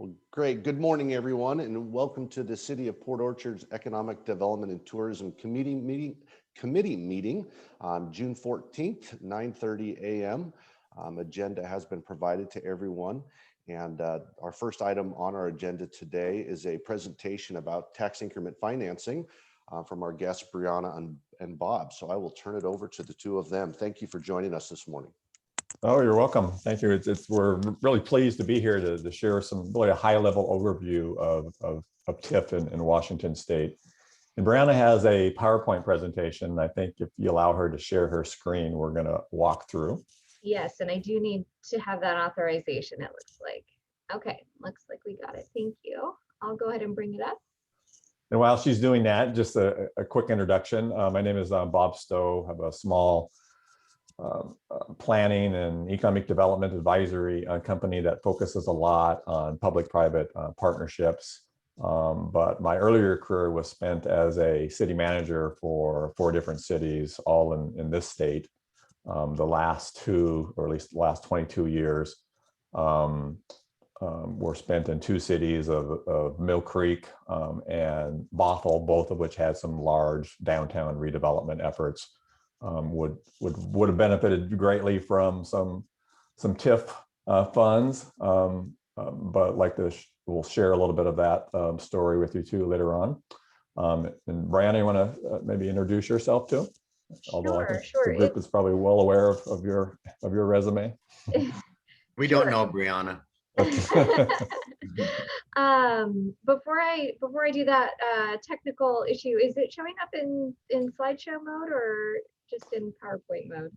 Well, great. Good morning, everyone, and welcome to the City of Port Orchard's Economic Development and Tourism Committee meeting on June 14th, 9:30 a.m. Agenda has been provided to everyone. And our first item on our agenda today is a presentation about tax increment financing from our guests, Brianna and Bob. So I will turn it over to the two of them. Thank you for joining us this morning. Oh, you're welcome. Thank you. We're really pleased to be here to share some really a high-level overview of TIF in Washington State. And Brianna has a PowerPoint presentation. I think if you allow her to share her screen, we're going to walk through. Yes, and I do need to have that authorization, it looks like. Okay, looks like we got it. Thank you. I'll go ahead and bring it up. And while she's doing that, just a quick introduction. My name is Bob Stowe. I have a small planning and economic development advisory company that focuses a lot on public-private partnerships. But my earlier career was spent as a city manager for 4 different cities, all in this state. The last 2, or at least the last 22 years, were spent in 2 cities of Mill Creek and Bothell, both of which had some large downtown redevelopment efforts. Would have benefited greatly from some TIF funds, but like we'll share a little bit of that story with you too later on. And Brianna, you want to maybe introduce yourself too? Although I think the group is probably well aware of your resume. We don't know Brianna. Before I do that, technical issue, is it showing up in slideshow mode or just in PowerPoint mode?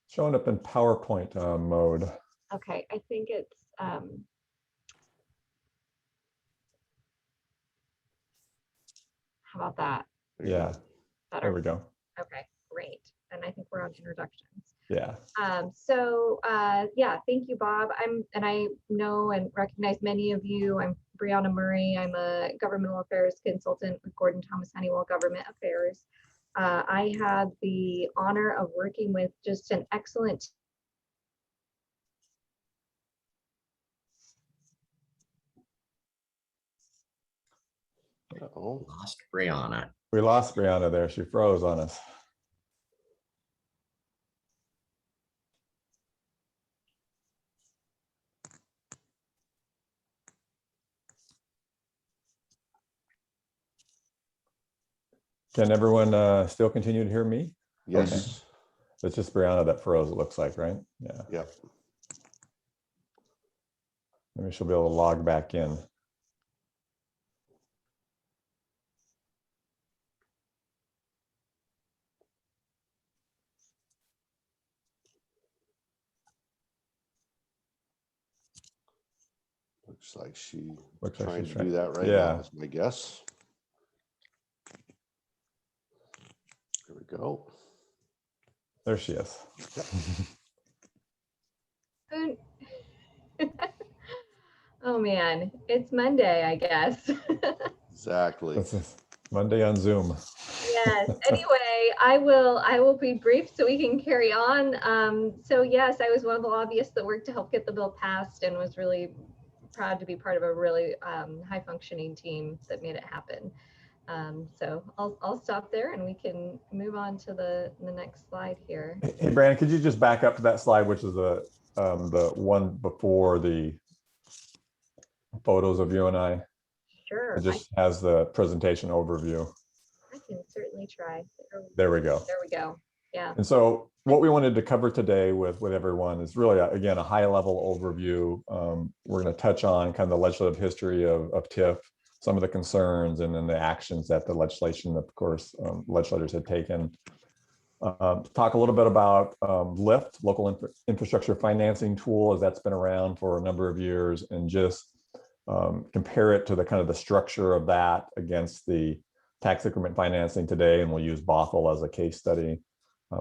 Showing up in PowerPoint mode. Okay, I think it's how about that? Yeah, better. There we go. Okay, great. And I think we're on introductions. Yeah. Yeah, thank you, Bob. I know and recognize many of you. I'm Brianna Murray. I'm a governmental affairs consultant with Gordon Thomas Honeywell Government Affairs. I have the honor of working with just an excellent Lost Brianna. We lost Brianna there. She froze on us. Can everyone still continue to hear me? Yes. Okay. It's just Brianna that froze, it looks like, right? Yeah. Yep. Maybe she'll be able to log back in. Looks like she's trying to do that right now, is my guess. Here we go. There she is. Oh man, it's Monday, I guess. Exactly. This is Monday on Zoom. Yes. Anyway, I will be brief so we can carry on. So yes, I was one of the lobbyists that worked to help get the bill passed and was really proud to be part of a really high functioning team that made it happen. So I'll stop there and we can move on to the next slide here. Hey, Brandon, could you just back up to that slide, which is the one before the photos of you and I? Sure. It just has the presentation overview. I can certainly try. There we go. There we go. Yeah. And so what we wanted to cover today with everyone is really, again, a high level overview. We're going to touch on kind of the legislative history of TIF, some of the concerns, and then the actions that the legislation, of course, legislators had taken. Talk a little bit about LIFT, Local Infrastructure Financing Tool, as that's been around for a number of years, and just compare it to the kind of the structure of that against the tax increment financing today. And we'll use Bothell as a case study.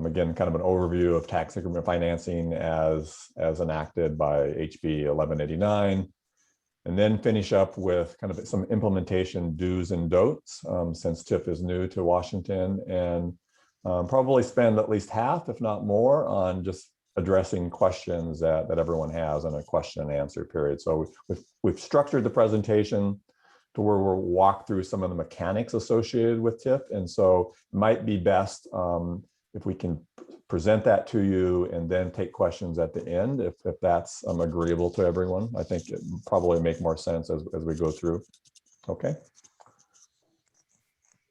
Again, kind of an overview of tax increment financing as enacted by HB 1189. And then finish up with kind of some implementation do's and don'ts, since TIF is new to Washington, and probably spend at least half, if not more, on just addressing questions that everyone has in a question and answer period. So we've structured the presentation to where we'll walk through some of the mechanics associated with TIF. And so it might be best if we can present that to you and then take questions at the end, if that's agreeable to everyone. I think it would probably make more sense as we go through. Okay.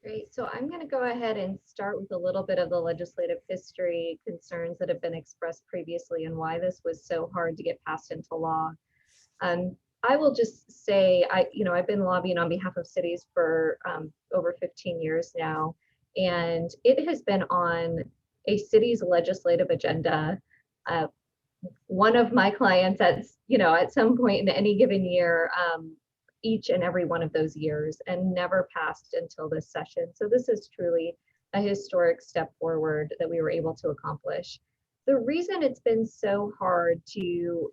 Great. So I'm going to go ahead and start with a little bit of the legislative history concerns that have been expressed previously and why this was so hard to get passed into law. I will just say, I've been lobbying on behalf of cities for over 15 years now, and it has been on a city's legislative agenda. One of my clients at some point in any given year, each and every one of those years, and never passed until this session. So this is truly a historic step forward that we were able to accomplish. The reason it's been so hard to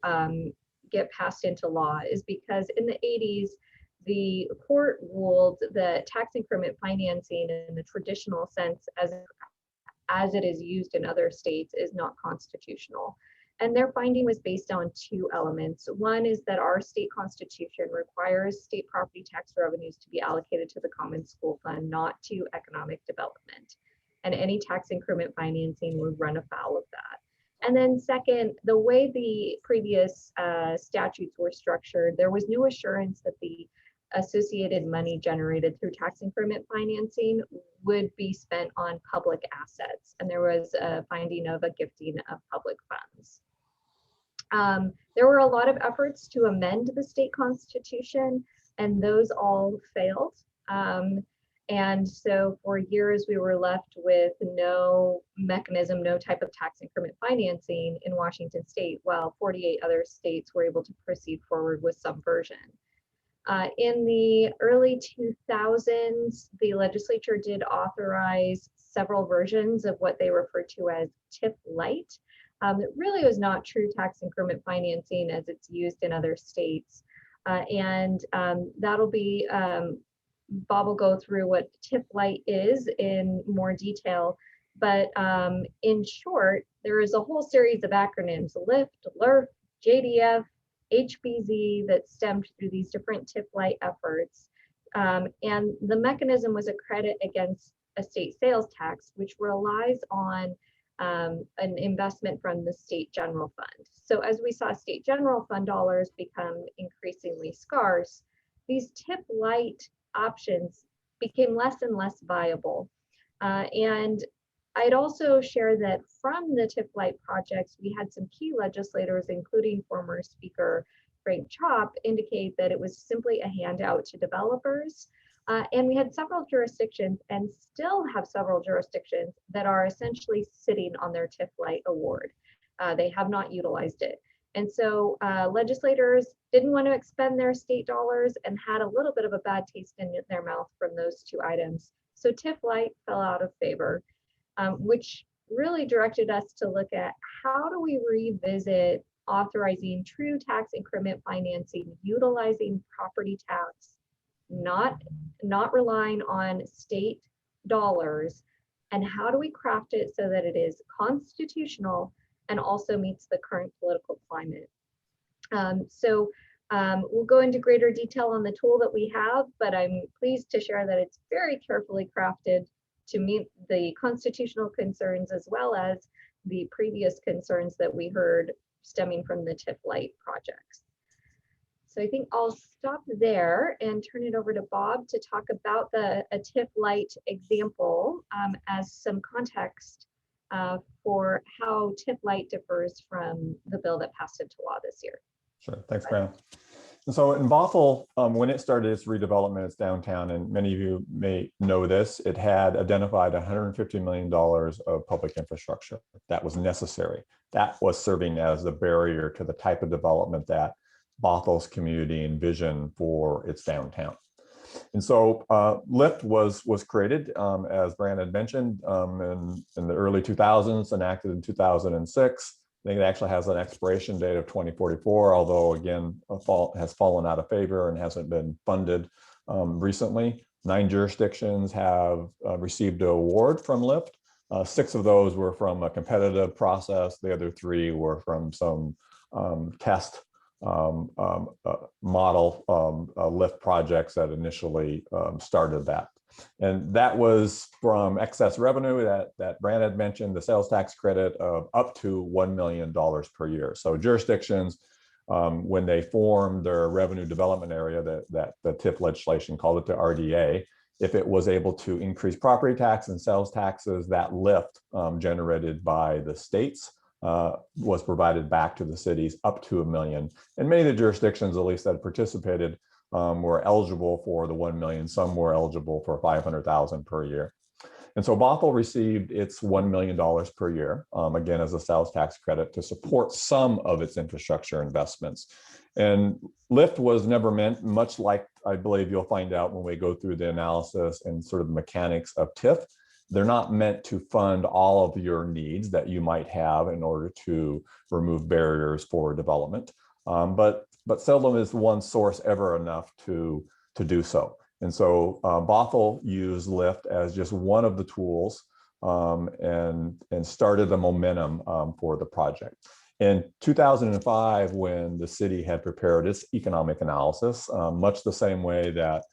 get passed into law is because in the 80s, the court ruled that tax increment financing in the traditional sense as it is used in other states is not constitutional. And their finding was based on two elements. One is that our state constitution requires state property tax revenues to be allocated to the common school fund, not to economic development. And any tax increment financing would run afoul of that. And then second, the way the previous statutes were structured, there was no assurance that the associated money generated through tax increment financing would be spent on public assets. And there was a finding of a gifting of public funds. There were a lot of efforts to amend the state constitution, and those all failed. And so for years, we were left with no mechanism, no type of tax increment financing in Washington state, while 48 other states were able to proceed forward with some version. In the early 2000s, the legislature did authorize several versions of what they refer to as TIF Light. It really was not true tax increment financing as it's used in other states. That'll be, Bob will go through what TIF Light is in more detail. But in short, there is a whole series of acronyms, LIFT, LERF, JDF, HBZ, that stemmed through these different TIF Light efforts. And the mechanism was a credit against a state sales tax, which relies on an investment from the state general fund. So as we saw state general fund dollars become increasingly scarce, these TIF Light options became less and less viable. And I'd also share that from the TIF Light projects, we had some key legislators, including former Speaker Frank Chop, indicate that it was simply a handout to developers. And we had several jurisdictions, and still have several jurisdictions, that are essentially sitting on their TIF Light award. They have not utilized it. And so legislators didn't want to expend their state dollars and had a little bit of a bad taste in their mouth from those two items. So TIF Light fell out of favor, which really directed us to look at how do we revisit authorizing true tax increment financing, utilizing property tax, not relying on state dollars, and how do we craft it so that it is constitutional and also meets the current political climate. We'll go into greater detail on the tool that we have, but I'm pleased to share that it's very carefully crafted to meet the constitutional concerns as well as the previous concerns that we heard stemming from the TIF Light projects. So I think I'll stop there and turn it over to Bob to talk about a TIF Light example as some context for how TIF Light differs from the bill that passed into law this year. Sure, thanks, Brianna. And so in Bothell, when it started its redevelopment, its downtown, and many of you may know this, it had identified $150 million of public infrastructure that was necessary. That was serving as the barrier to the type of development that Bothell's community envisioned for its downtown. And so LIFT was created, as Brian had mentioned, in the early 2000s, enacted in 2006. I think it actually has an expiration date of 2044, although again, has fallen out of favor and hasn't been funded recently. 9 jurisdictions have received an award from LIFT. 6 of those were from a competitive process. The other 3 were from some test model lift projects that initially started that. And that was from excess revenue that Brand had mentioned, the sales tax credit of up to $1 million per year. So jurisdictions, when they formed their revenue development area, that the TIF legislation called it the RDA, if it was able to increase property tax and sales taxes, that lift generated by the states was provided back to the cities up to $1 million. And many of the jurisdictions, at least that participated, were eligible for the 1 million. Some were eligible for 500,000 per year. And so Bothell received its $1 million per year, again, as a sales tax credit to support some of its infrastructure investments. And LIFT was never meant, much like I believe you'll find out when we go through the analysis and sort of the mechanics of TIF, they're not meant to fund all of your needs that you might have in order to remove barriers for development. But seldom is one source ever enough to do so. And so Bothell used LIFT as just one of the tools and started the momentum for the project. In 2005, when the city had prepared its economic analysis, much the same way that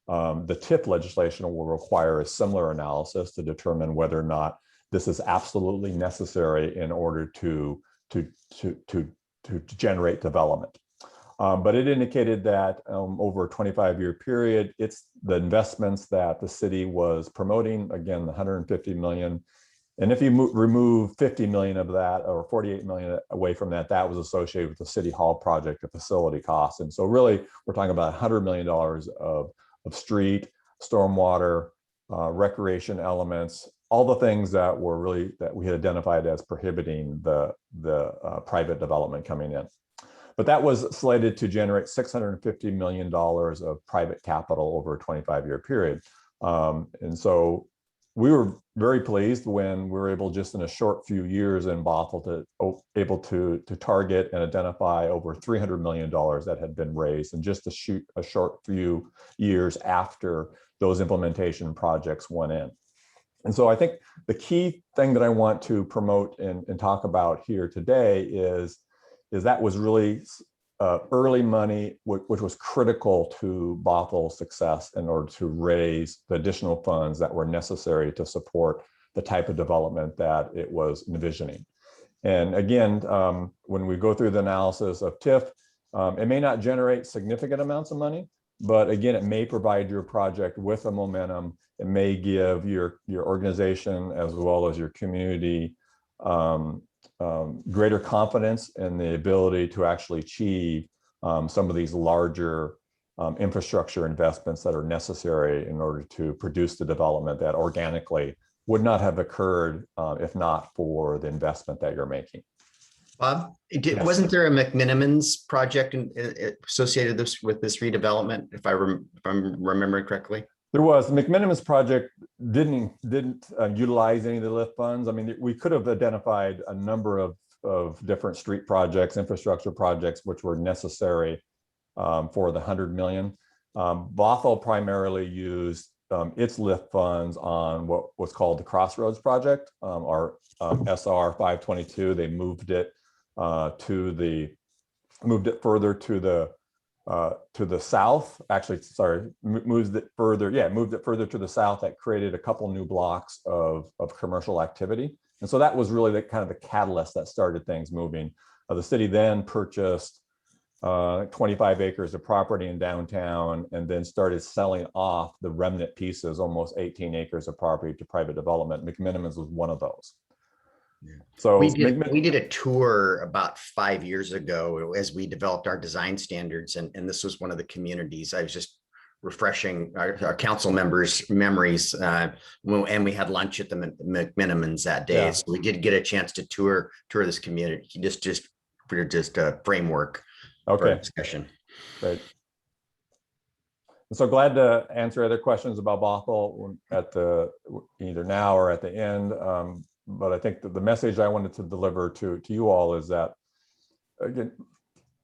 the TIF legislation will require a similar analysis to determine whether or not this is absolutely necessary in order to generate development. But it indicated that over a 25-year period, it's the investments that the city was promoting, again, the 150 million. And if you remove 50 million of that or 48 million away from that, that was associated with the City Hall project, the facility costs. And so really, we're talking about $100 million of street, stormwater, recreation elements, all the things that were really, that we had identified as prohibiting the private development coming in. But that was slated to generate $650 million of private capital over a 25-year period. And so we were very pleased when we were able, just in a short few years in Bothell, to target and identify over $300 million that had been raised in just a short few years after those implementation projects went in. And so I think the key thing that I want to promote and talk about here today is that was really early money, which was critical to Bothell's success in order to raise the additional funds that were necessary to support the type of development that it was envisioning. And again, when we go through the analysis of TIF, it may not generate significant amounts of money, but again, it may provide your project with a momentum. It may give your organization as well as your community greater confidence in the ability to actually achieve some of these larger infrastructure investments that are necessary in order to produce the development that organically would not have occurred if not for the investment that you're making. Bob, wasn't there a McMinimans project associated with this redevelopment, if I'm remembering correctly? There was. The McMinimans project didn't utilize any of the LIFT funds. I mean, we could have identified a number of different street projects, infrastructure projects, which were necessary for the 100 million. Bothell primarily used its LIFT funds on what was called the Crossroads project, or SR 522. They moved it further to the south. Actually, sorry, moved it further to the south. That created a couple new blocks of commercial activity. And so that was really the kind of the catalyst that started things moving. The city then purchased 25 acres of property in downtown and then started selling off the remnant pieces, almost 18 acres of property, to private development. McMinimans was one of those. Yeah. So we did a tour about 5 years ago as we developed our design standards, and this was one of the communities. I was just refreshing our council members' memories, and we had lunch at the McMinimans that day. Yeah. So we did get a chance to tour this community, just a framework for discussion. Great. So glad to answer other questions about Bothell at either now or at the end. But I think that the message I wanted to deliver to you all is that, again,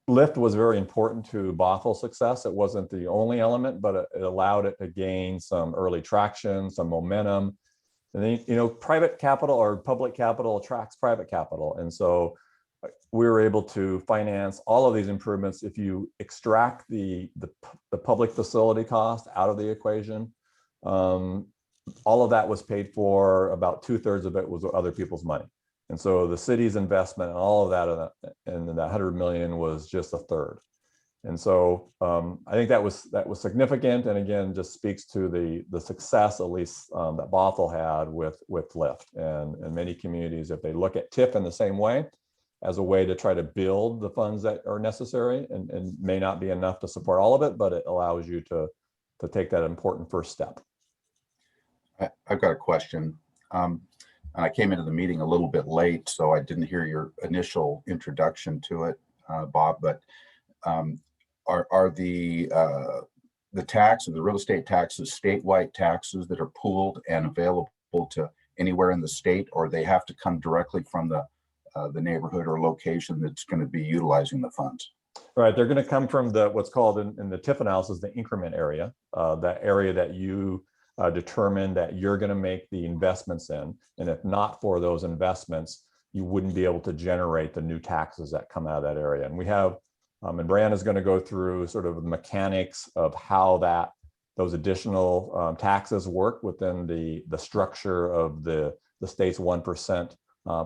LIFT was very important to Bothell's success. It wasn't the only element, but it allowed it to gain some early traction, some momentum. And then, you know, private capital or public capital attracts private capital. And so we were able to finance all of these improvements. If you extract the public facility cost out of the equation, all of that was paid for. About 2/3 of it was other people's money. And so the city's investment and all of that, and that 100 million was just 1/3. And so I think that was significant, and again, just speaks to the success, at least that Bothell had with LIFT, and many communities, if they look at TIF in the same way, as a way to try to build the funds that are necessary, and may not be enough to support all of it, but it allows you to take that important first step. I've got a question. And I came into the meeting a little bit late, so I didn't hear your initial introduction to it, Bob, but are the tax and the real estate taxes statewide taxes that are pooled and available to anywhere in the state, or they have to come directly from the neighborhood or location that's going to be utilizing the funds? Right, they're going to come from what's called in the TIF analysis, the increment area, that area that you determine that you're going to make the investments in. And if not for those investments, you wouldn't be able to generate the new taxes that come out of that area. And we have, and Brianna is going to go through sort of the mechanics of how those additional taxes work within the structure of the state's 1%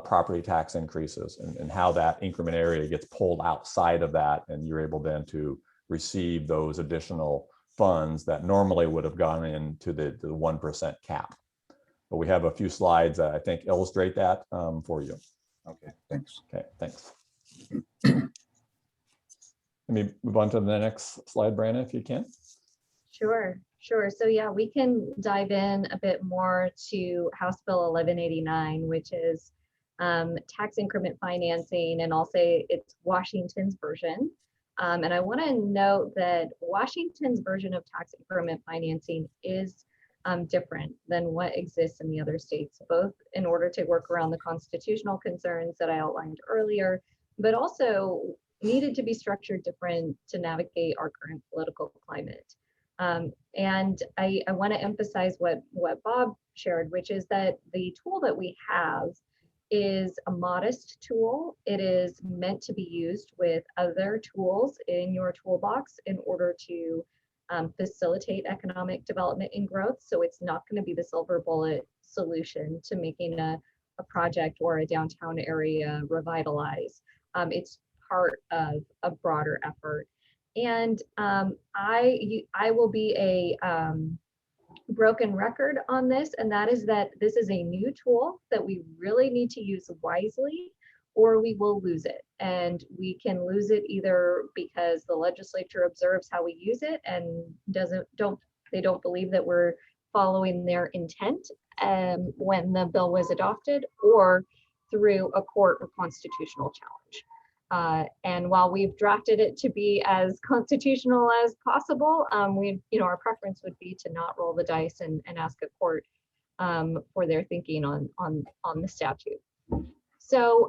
property tax increases, and how that increment area gets pulled outside of that, and you're able then to receive those additional funds that normally would have gone into the 1% cap. But we have a few slides that I think illustrate that for you. Okay, thanks. Okay, thanks. Let me move on to the next slide, Brianna, if you can. Sure. So yeah, we can dive in a bit more to House Bill 1189, which is tax increment financing, and I'll say it's Washington's version. And I want to note that Washington's version of tax increment financing is different than what exists in the other states, both in order to work around the constitutional concerns that I outlined earlier, but also needed to be structured different to navigate our current political climate. And I want to emphasize what Bob shared, which is that the tool that we have is a modest tool. It is meant to be used with other tools in your toolbox in order to facilitate economic development and growth. So it's not going to be the silver bullet solution to making a project or a downtown area revitalize. It's part of a broader effort. And I will be a broken record on this, and that is that this is a new tool that we really need to use wisely, or we will lose it. And we can lose it either because the legislature observes how we use it and they don't believe that we're following their intent when the bill was adopted, or through a court or constitutional challenge. And while we've drafted it to be as constitutional as possible, our preference would be to not roll the dice and ask a court for their thinking on the statute. So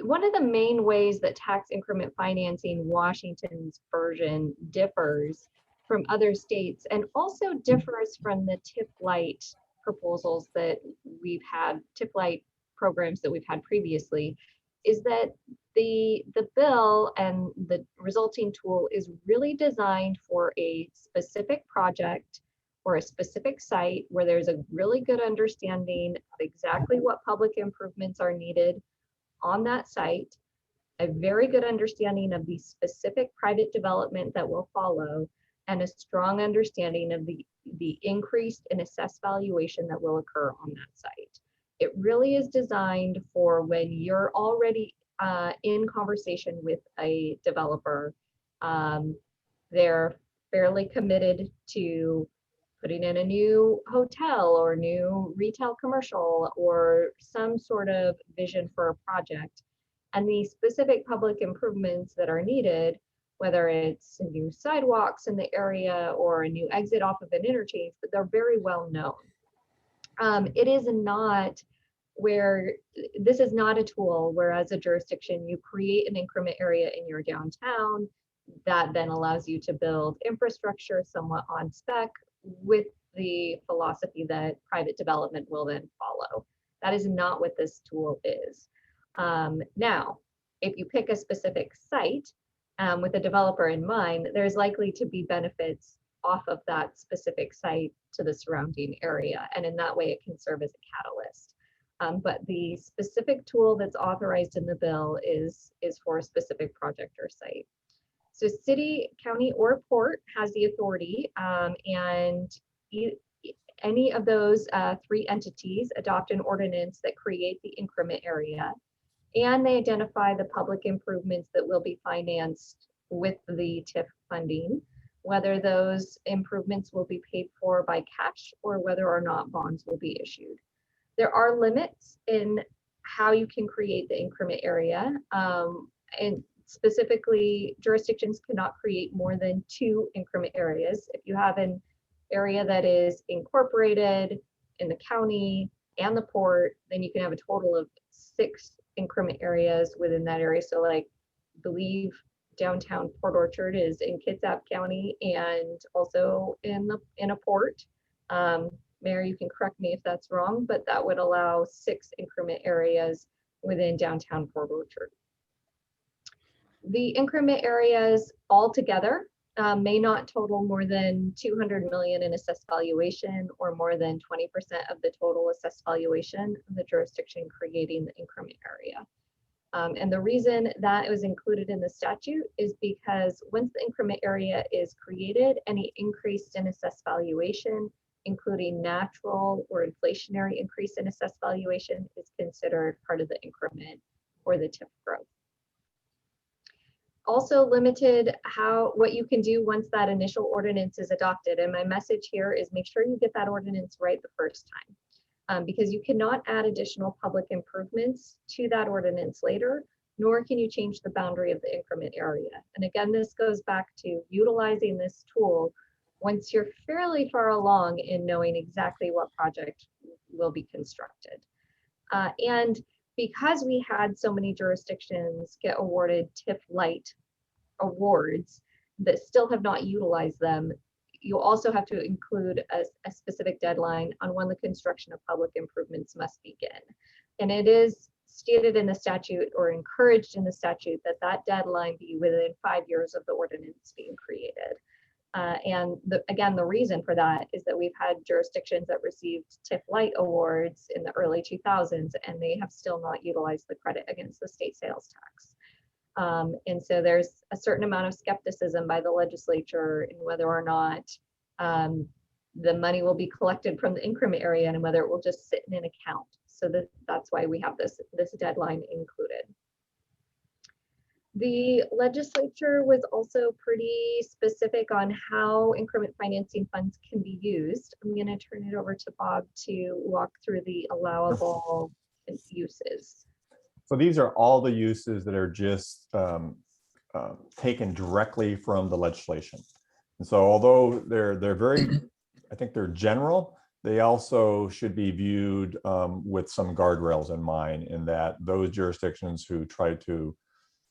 one of the main ways that tax increment financing, Washington's version, differs from other states, and also differs from the TIF Light proposals that we've had, TIF Light programs that we've had previously, is that the bill and the resulting tool is really designed for a specific project or a specific site where there's a really good understanding of exactly what public improvements are needed on that site, a very good understanding of the specific private development that will follow, and a strong understanding of the increased and assessed valuation that will occur on that site. It really is designed for when you're already in conversation with a developer. They're fairly committed to putting in a new hotel or new retail commercial or some sort of vision for a project. And the specific public improvements that are needed, whether it's new sidewalks in the area or a new exit off of an interchange, but they're very well known. It is not where this is not a tool where, as a jurisdiction, you create an increment area in your downtown that then allows you to build infrastructure somewhat on spec with the philosophy that private development will then follow. That is not what this tool is. Now, if you pick a specific site with a developer in mind, there's likely to be benefits off of that specific site to the surrounding area. And in that way, it can serve as a catalyst. But the specific tool that's authorized in the bill is for a specific project or site. So city, county, or port has the authority, and any of those three entities adopt an ordinance that create the increment area, and they identify the public improvements that will be financed with the TIF funding, whether those improvements will be paid for by cash or whether or not bonds will be issued. There are limits in how you can create the increment area, and specifically jurisdictions cannot create more than 2 increment areas. If you have an area that is incorporated in the county and the port, then you can have a total of 6 increment areas within that area. So like, I believe downtown Port Orchard is in Kitsap County and also in a port. Mayor, you can correct me if that's wrong, but that would allow 6 increment areas within downtown Port Orchard. The increment areas altogether may not total more than 200 million in assessed valuation or more than 20% of the total assessed valuation of the jurisdiction creating the increment area. And the reason that it was included in the statute is because once the increment area is created, any increase in assessed valuation, including natural or inflationary increase in assessed valuation, is considered part of the increment or the TIF growth. Also limited what you can do once that initial ordinance is adopted. And my message here is make sure you get that ordinance right the first time, because you cannot add additional public improvements to that ordinance later, nor can you change the boundary of the increment area. And again, this goes back to utilizing this tool once you're fairly far along in knowing exactly what project will be constructed. And because we had so many jurisdictions get awarded TIF Light awards that still have not utilized them, you also have to include a specific deadline on when the construction of public improvements must begin. And it is stated in the statute or encouraged in the statute that that deadline be within 5 years of the ordinance being created. And again, the reason for that is that we've had jurisdictions that received TIF Light awards in the early 2000s, and they have still not utilized the credit against the state sales tax. And so there's a certain amount of skepticism by the legislature in whether or not the money will be collected from the increment area and whether it will just sit in an account. So that's why we have this deadline included. The legislature was also pretty specific on how increment financing funds can be used. I'm going to turn it over to Bob to walk through the allowable uses. So these are all the uses that are just taken directly from the legislation. And so although they're very, I think they're general, they also should be viewed with some guardrails in mind, in that those jurisdictions who try to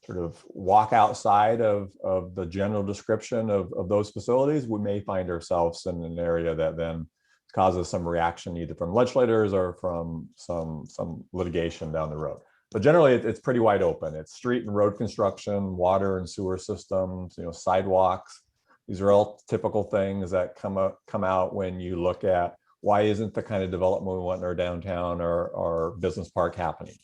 sort of walk outside of the general description of those facilities, we may find ourselves in an area that then causes some reaction either from legislators or from some litigation down the road. But generally, it's pretty wide open. It's street and road construction, water and sewer systems, sidewalks. These are all typical things that come out when you look at why isn't the kind of development we want in our downtown or business park happening.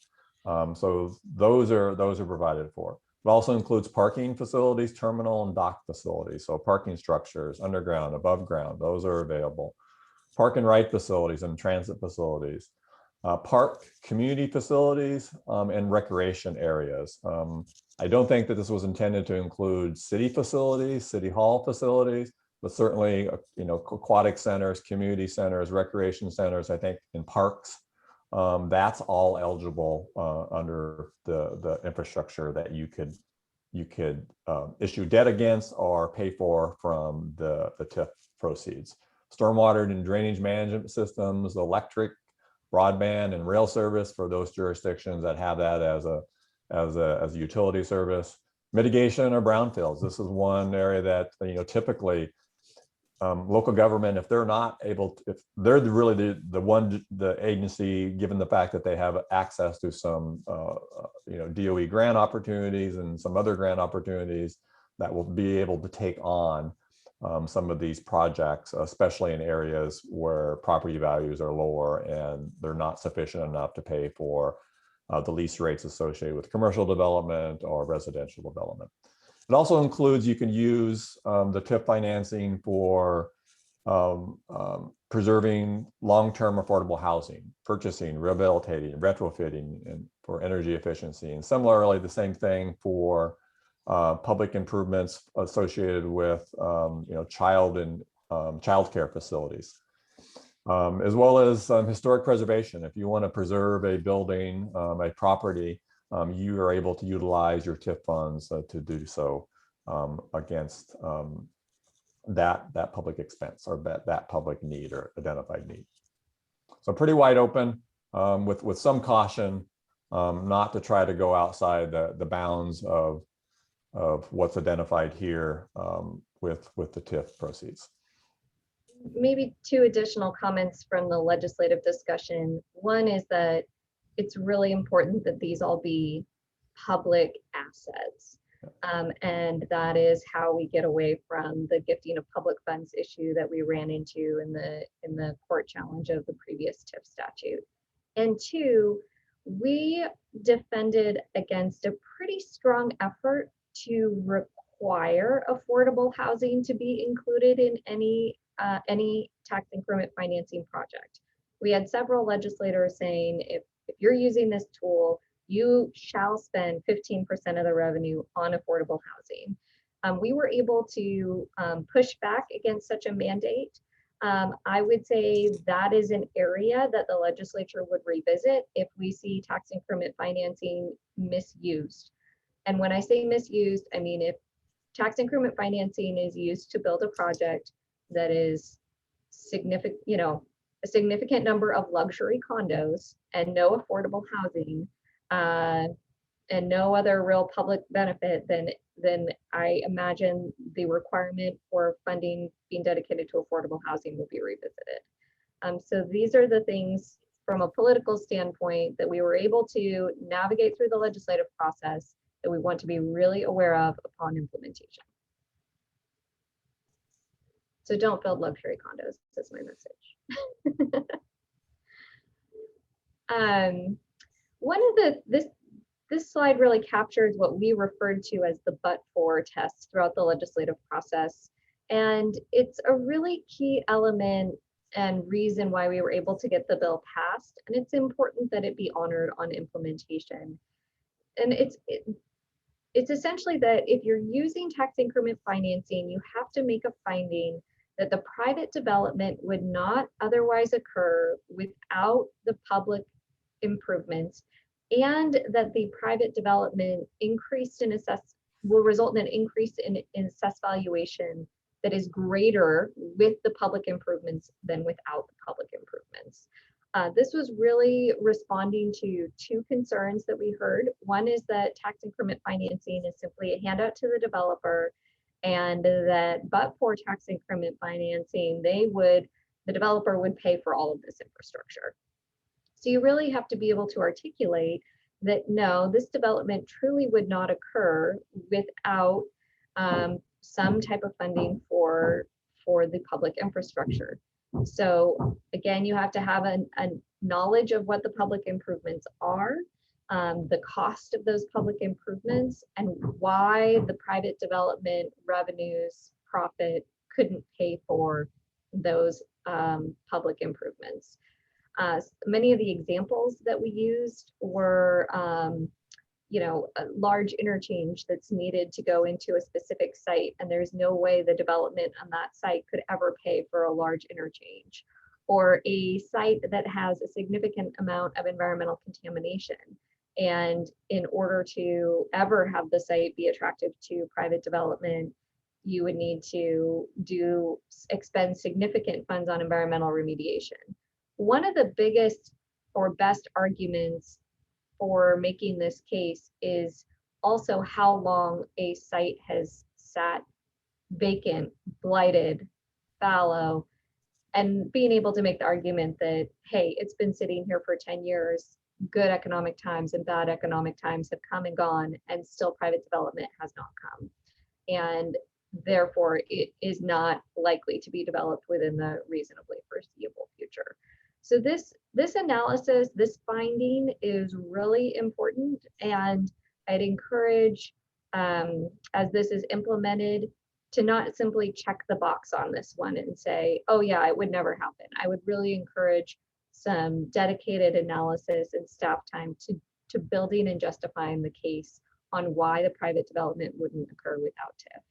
So those are provided for. It also includes parking facilities, terminal and dock facilities. So parking structures, underground, above ground, those are available. Park and ride facilities and transit facilities. Park community facilities and recreation areas. I don't think that this was intended to include city facilities, city hall facilities, but certainly aquatic centers, community centers, recreation centers. I think in parks, that's all eligible under the infrastructure that you could issue debt against or pay for from the TIF proceeds. Stormwater and drainage management systems, electric, broadband and rail service for those jurisdictions that have that as a utility service. Mitigation or brownfields. This is one area that typically local government, if they're not able to, if they're really the agency, given the fact that they have access to some DOE grant opportunities and some other grant opportunities, that will be able to take on some of these projects, especially in areas where property values are lower and they're not sufficient enough to pay for the lease rates associated with commercial development or residential development. It also includes, you can use the TIF financing for preserving long-term affordable housing, purchasing, rehabilitating, retrofitting, and for energy efficiency. And similarly, the same thing for public improvements associated with child and child care facilities, as well as historic preservation. If you want to preserve a building, a property, you are able to utilize your TIF funds to do so against that public expense or that public need or identified need. So pretty wide open, with some caution, not to try to go outside the bounds of what's identified here with the TIF proceeds. Maybe two additional comments from the legislative discussion. One is that it's really important that these all be public assets. And that is how we get away from the gifting of public funds issue that we ran into in the court challenge of the previous TIF statute. And two, we defended against a pretty strong effort to require affordable housing to be included in any tax increment financing project. We had several legislators saying, if you're using this tool, you shall spend 15% of the revenue on affordable housing. We were able to push back against such a mandate. I would say that is an area that the legislature would revisit if we see tax increment financing misused. And when I say misused, I mean if tax increment financing is used to build a project that is significant, a significant number of luxury condos and no affordable housing, and no other real public benefit, then I imagine the requirement for funding being dedicated to affordable housing will be revisited. So these are the things from a political standpoint that we were able to navigate through the legislative process that we want to be really aware of upon implementation. So don't build luxury condos, that's my message. One of this slide really captures what we referred to as the but-for test throughout the legislative process. And it's a really key element and reason why we were able to get the bill passed. And it's important that it be honored on implementation. And it's essentially that if you're using tax increment financing, you have to make a finding that the private development would not otherwise occur without the public improvements, and that the private development will result in an increase in assessed valuation that is greater with the public improvements than without the public improvements. This was really responding to two concerns that we heard. One is that tax increment financing is simply a handout to the developer, and that but for tax increment financing, the developer would pay for all of this infrastructure. So you really have to be able to articulate that no, this development truly would not occur without some type of funding for the public infrastructure. So again, you have to have a knowledge of what the public improvements are, the cost of those public improvements, and why the private development revenues, profit couldn't pay for those public improvements. Many of the examples that we used were, a large interchange that's needed to go into a specific site, and there's no way the development on that site could ever pay for a large interchange, or a site that has a significant amount of environmental contamination. And in order to ever have the site be attractive to private development, you would need to expend significant funds on environmental remediation. One of the biggest or best arguments for making this case is also how long a site has sat vacant, blighted, fallow, and being able to make the argument that, hey, it's been sitting here for 10 years, good economic times and bad economic times have come and gone, and still private development has not come. And therefore, it is not likely to be developed within the reasonably foreseeable future. So this analysis, this finding is really important, and I'd encourage, as this is implemented, to not simply check the box on this one and say, oh yeah, it would never happen. I would really encourage some dedicated analysis and staff time to building and justifying the case on why the private development wouldn't occur without TIF.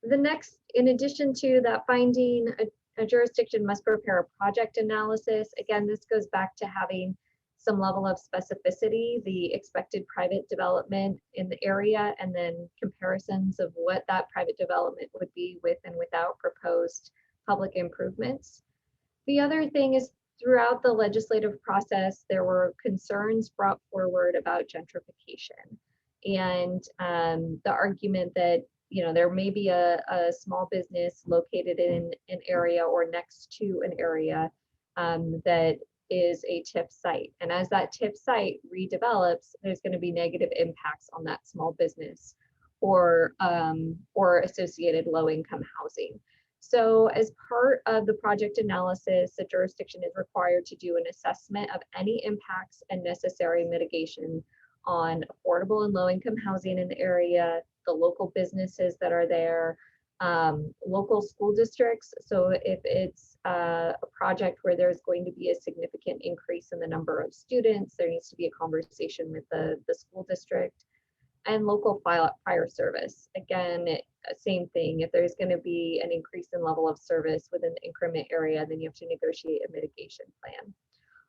The next, in addition to that finding, a jurisdiction must prepare a project analysis. Again, this goes back to having some level of specificity, the expected private development in the area, and then comparisons of what that private development would be with and without proposed public improvements. The other thing is, throughout the legislative process, there were concerns brought forward about gentrification and the argument that, you know, there may be a small business located in an area or next to an area that is a TIF site. And as that TIF site redevelops, there's going to be negative impacts on that small business or associated low-income housing. So as part of the project analysis, the jurisdiction is required to do an assessment of any impacts and necessary mitigation on affordable and low-income housing in the area, the local businesses that are there, local school districts. So if it's a project where there's going to be a significant increase in the number of students, there needs to be a conversation with the school district, and local fire service. Again, same thing. If there's going to be an increase in level of service within the increment area, then you have to negotiate a mitigation plan.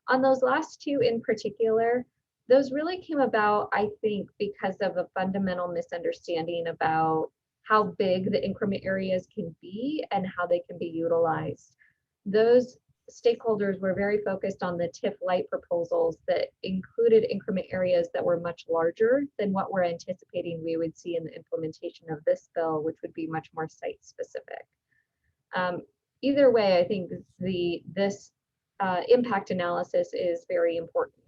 On those last two in particular, those really came about, I think, because of a fundamental misunderstanding about how big the increment areas can be and how they can be utilized. Those stakeholders were very focused on the TIF light proposals that included increment areas that were much larger than what we're anticipating we would see in the implementation of this bill, which would be much more site specific. Either way, I think this impact analysis is very important.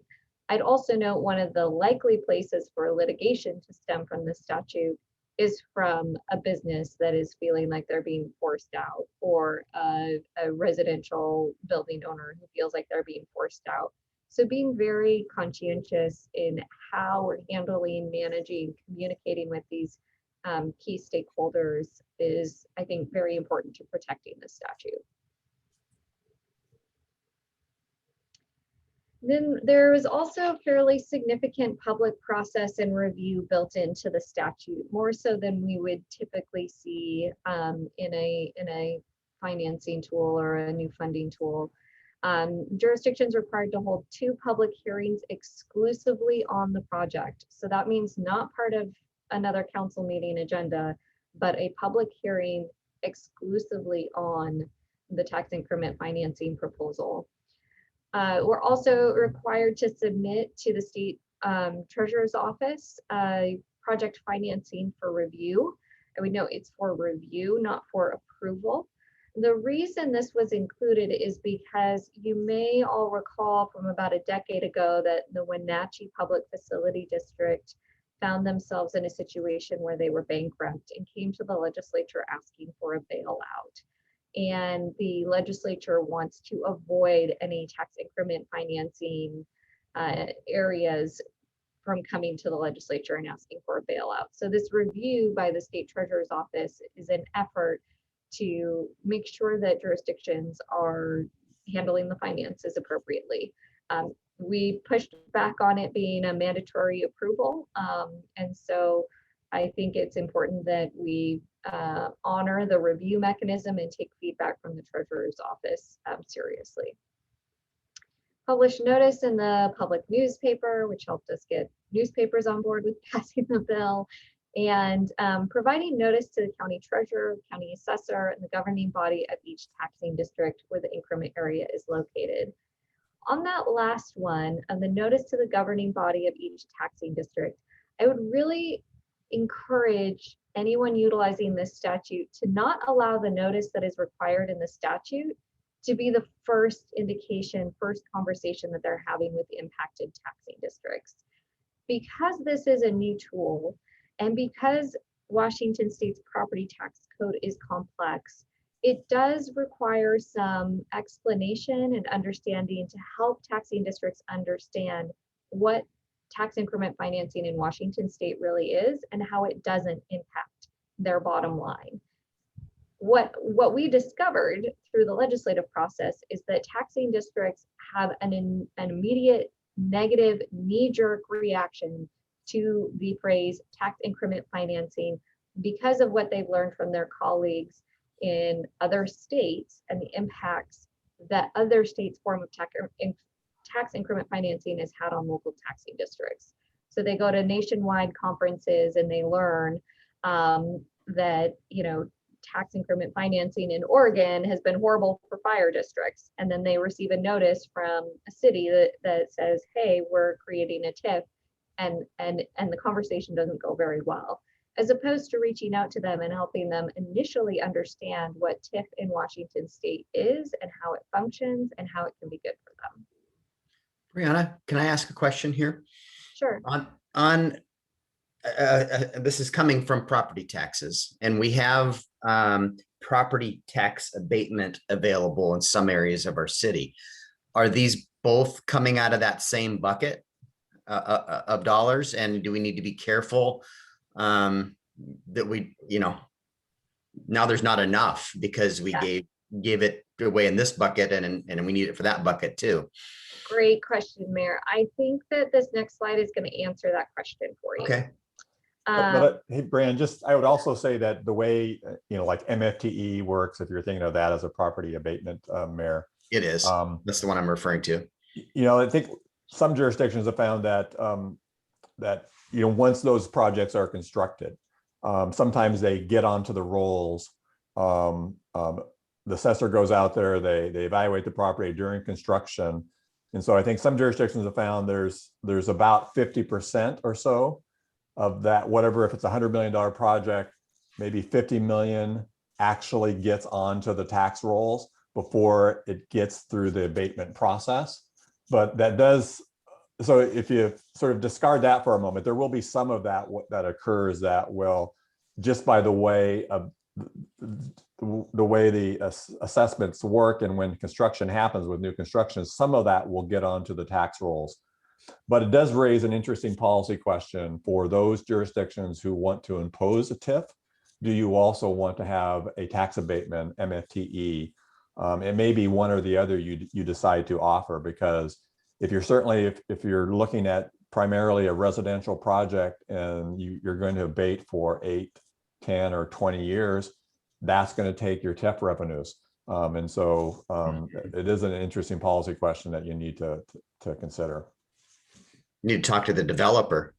I'd also note one of the likely places for litigation to stem from this statute is from a business that is feeling like they're being forced out, or a residential building owner who feels like they're being forced out. So being very conscientious in how we're handling, managing, communicating with these key stakeholders is, I think, very important to protecting the statute. Then there was also fairly significant public process and review built into the statute, more so than we would typically see in a financing tool or a new funding tool. Jurisdictions required to hold 2 public hearings exclusively on the project. So that means not part of another council meeting agenda, but a public hearing exclusively on the tax increment financing proposal. We're also required to submit to the state treasurer's office project financing for review. And we know it's for review, not for approval. The reason this was included is because you may all recall from about a decade ago that the Wenatchee Public Facility District found themselves in a situation where they were bankrupt and came to the legislature asking for a bailout. And the legislature wants to avoid any tax increment financing areas from coming to the legislature and asking for a bailout. So this review by the state treasurer's office is an effort to make sure that jurisdictions are handling the finances appropriately. We pushed back on it being a mandatory approval. And so I think it's important that we honor the review mechanism and take feedback from the treasurer's office seriously. Published notice in the public newspaper, which helped us get newspapers on board with passing the bill, and providing notice to the county treasurer, county assessor, and the governing body of each taxing district where the increment area is located. On that last one, the notice to the governing body of each taxing district, I would really encourage anyone utilizing this statute to not allow the notice that is required in the statute to be the first indication, first conversation that they're having with the impacted taxing districts. Because this is a new tool, and because Washington State's property tax code is complex, it does require some explanation and understanding to help taxing districts understand what tax increment financing in Washington State really is and how it doesn't impact their bottom line. What we discovered through the legislative process is that taxing districts have an immediate negative knee-jerk reaction to the phrase tax increment financing because of what they've learned from their colleagues in other states and the impacts that other states' form of tax increment financing has had on local taxing districts. So they go to nationwide conferences and they learn that, you know, tax increment financing in Oregon has been horrible for fire districts. And then they receive a notice from a city that says, hey, we're creating a TIF, and the conversation doesn't go very well, as opposed to reaching out to them and helping them initially understand what TIF in Washington State is and how it functions and how it can be good for them. Brianna, can I ask a question here? Sure. This is coming from property taxes, and we have property tax abatement available in some areas of our city. Are these both coming out of that same bucket of dollars? And do we need to be careful that we, you know, now there's not enough because we gave it away in this bucket and we need it for that bucket too? Great question, Mayor. I think that this next slide is going to answer that question for you. Okay. Hey, Brian, I would also say that the way, you know, like MFTE works, if you're thinking of that as a property abatement, Mayor. It is. That's the one I'm referring to. You know, I think some jurisdictions have found that, you know, once those projects are constructed, sometimes they get onto the rolls. The assessor goes out there, they evaluate the property during construction. And so I think some jurisdictions have found there's about 50% or so of that, whatever, if it's a $100 million project, maybe 50 million actually gets onto the tax rolls before it gets through the abatement process. But that does, so if you sort of discard that for a moment, there will be some of that that occurs that will, just by the way of the way the assessments work and when construction happens with new construction, some of that will get onto the tax rolls. But it does raise an interesting policy question for those jurisdictions who want to impose a TIF. Do you also want to have a tax abatement, MFTE? It may be one or the other you decide to offer, because if you're looking at primarily a residential project and you're going to abate for 8, 10, or 20 years, that's going to take your TIF revenues. And so it is an interesting policy question that you need to consider. You need to talk to the developer.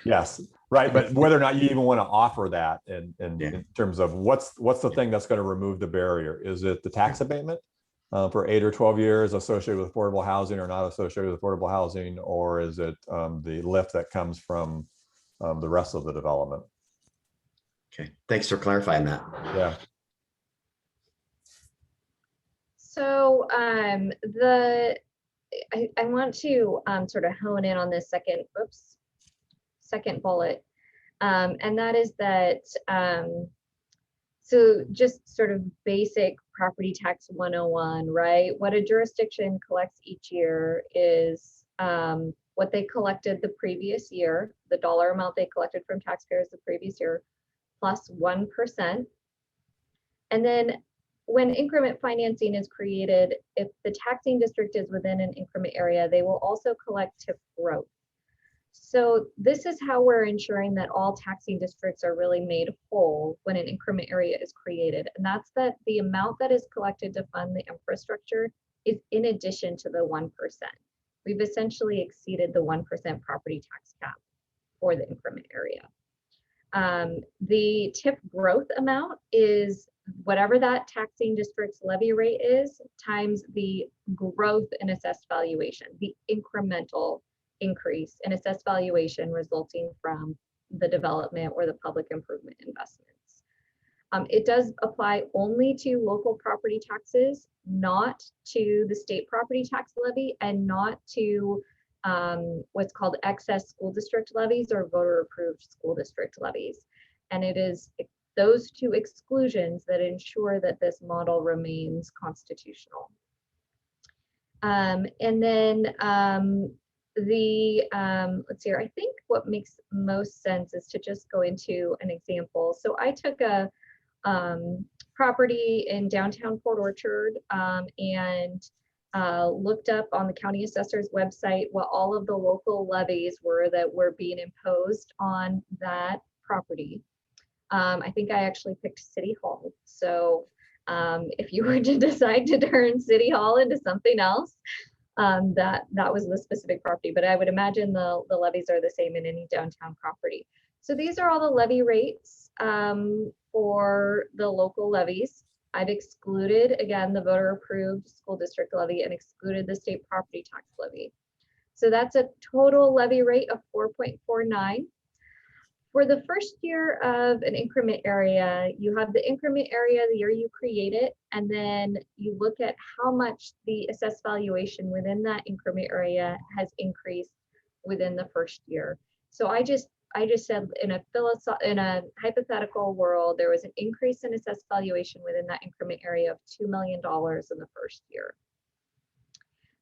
Yes, right. But whether or not you even want to offer that in terms of what's the thing that's going to remove the barrier? Is it the tax abatement for 8 or 12 years associated with affordable housing or not associated with affordable housing? Or is it the lift that comes from the rest of the development? Okay, thanks for clarifying that. Yeah. So I want to sort of hone in on this second bullet, and that is that, so just sort of basic property tax 101, right? What a jurisdiction collects each year is what they collected the previous year, the dollar amount they collected from taxpayers the previous year, plus 1%. And then when increment financing is created, if the taxing district is within an increment area, they will also collect TIF growth. So this is how we're ensuring that all taxing districts are really made whole when an increment area is created. And that's that the amount that is collected to fund the infrastructure is in addition to the 1%. We've essentially exceeded the 1% property tax cap for the increment area. The TIF growth amount is whatever that taxing district's levy rate is times the growth in assessed valuation, the incremental increase in assessed valuation resulting from the development or the public improvement investments. It does apply only to local property taxes, not to the state property tax levy, and not to what's called excess school district levies or voter approved school district levies. And it is those two exclusions that ensure that this model remains constitutional. And then let's see here, I think what makes most sense is to just go into an example. So I took a property in downtown Port Orchard and looked up on the county assessor's website what all of the local levies were that were being imposed on that property. I think I actually picked City Hall. So if you were to decide to turn City Hall into something else, that was the specific property, but I would imagine the levies are the same in any downtown property. So these are all the levy rates for the local levies. I've excluded, again, the voter approved school district levy and excluded the state property tax levy. So that's a total levy rate of 4.49. For the first year of an increment area, you have the increment area the year you create it, and then you look at how much the assessed valuation within that increment area has increased within the first year. So I just said in a hypothetical world, there was an increase in assessed valuation within that increment area of $2 million in the first year.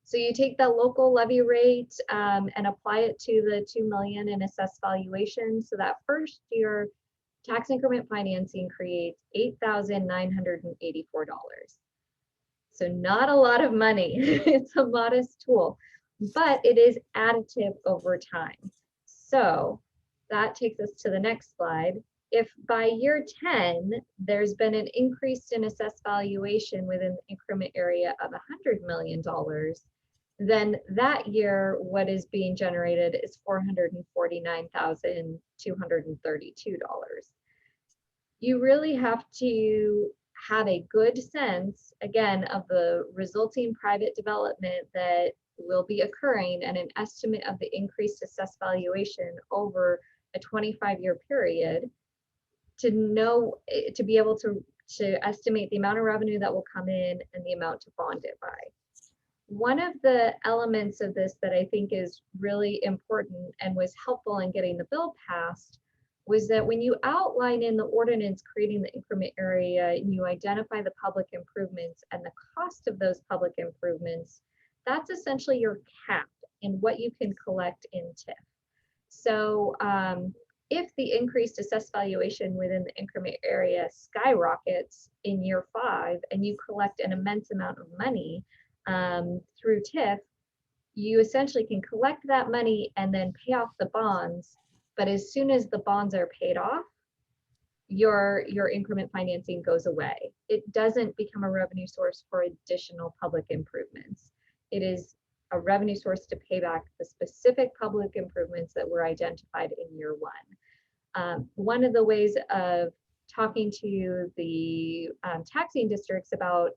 So you take that local levy rate and apply it to the $2 million in assessed valuation. So that first year, tax increment financing creates $8,984. So not a lot of money. It's a modest tool, but it is additive over time. So that takes us to the next slide. If by year 10, there's been an increase in assessed valuation within the increment area of $100 million, then that year, what is being generated is $449,232. You really have to have a good sense, again, of the resulting private development that will be occurring and an estimate of the increased assessed valuation over a 25-year period to know, to be able to estimate the amount of revenue that will come in and the amount to bond it by. One of the elements of this that I think is really important and was helpful in getting the bill passed was that when you outline in the ordinance creating the increment area and you identify the public improvements and the cost of those public improvements, that's essentially your cap in what you can collect in TIF. So if the increased assessed valuation within the increment area skyrockets in year 5 and you collect an immense amount of money through TIF, you essentially can collect that money and then pay off the bonds. But as soon as the bonds are paid off, your increment financing goes away. It doesn't become a revenue source for additional public improvements. It is a revenue source to pay back the specific public improvements that were identified in year 1. One of the ways of talking to the taxing districts about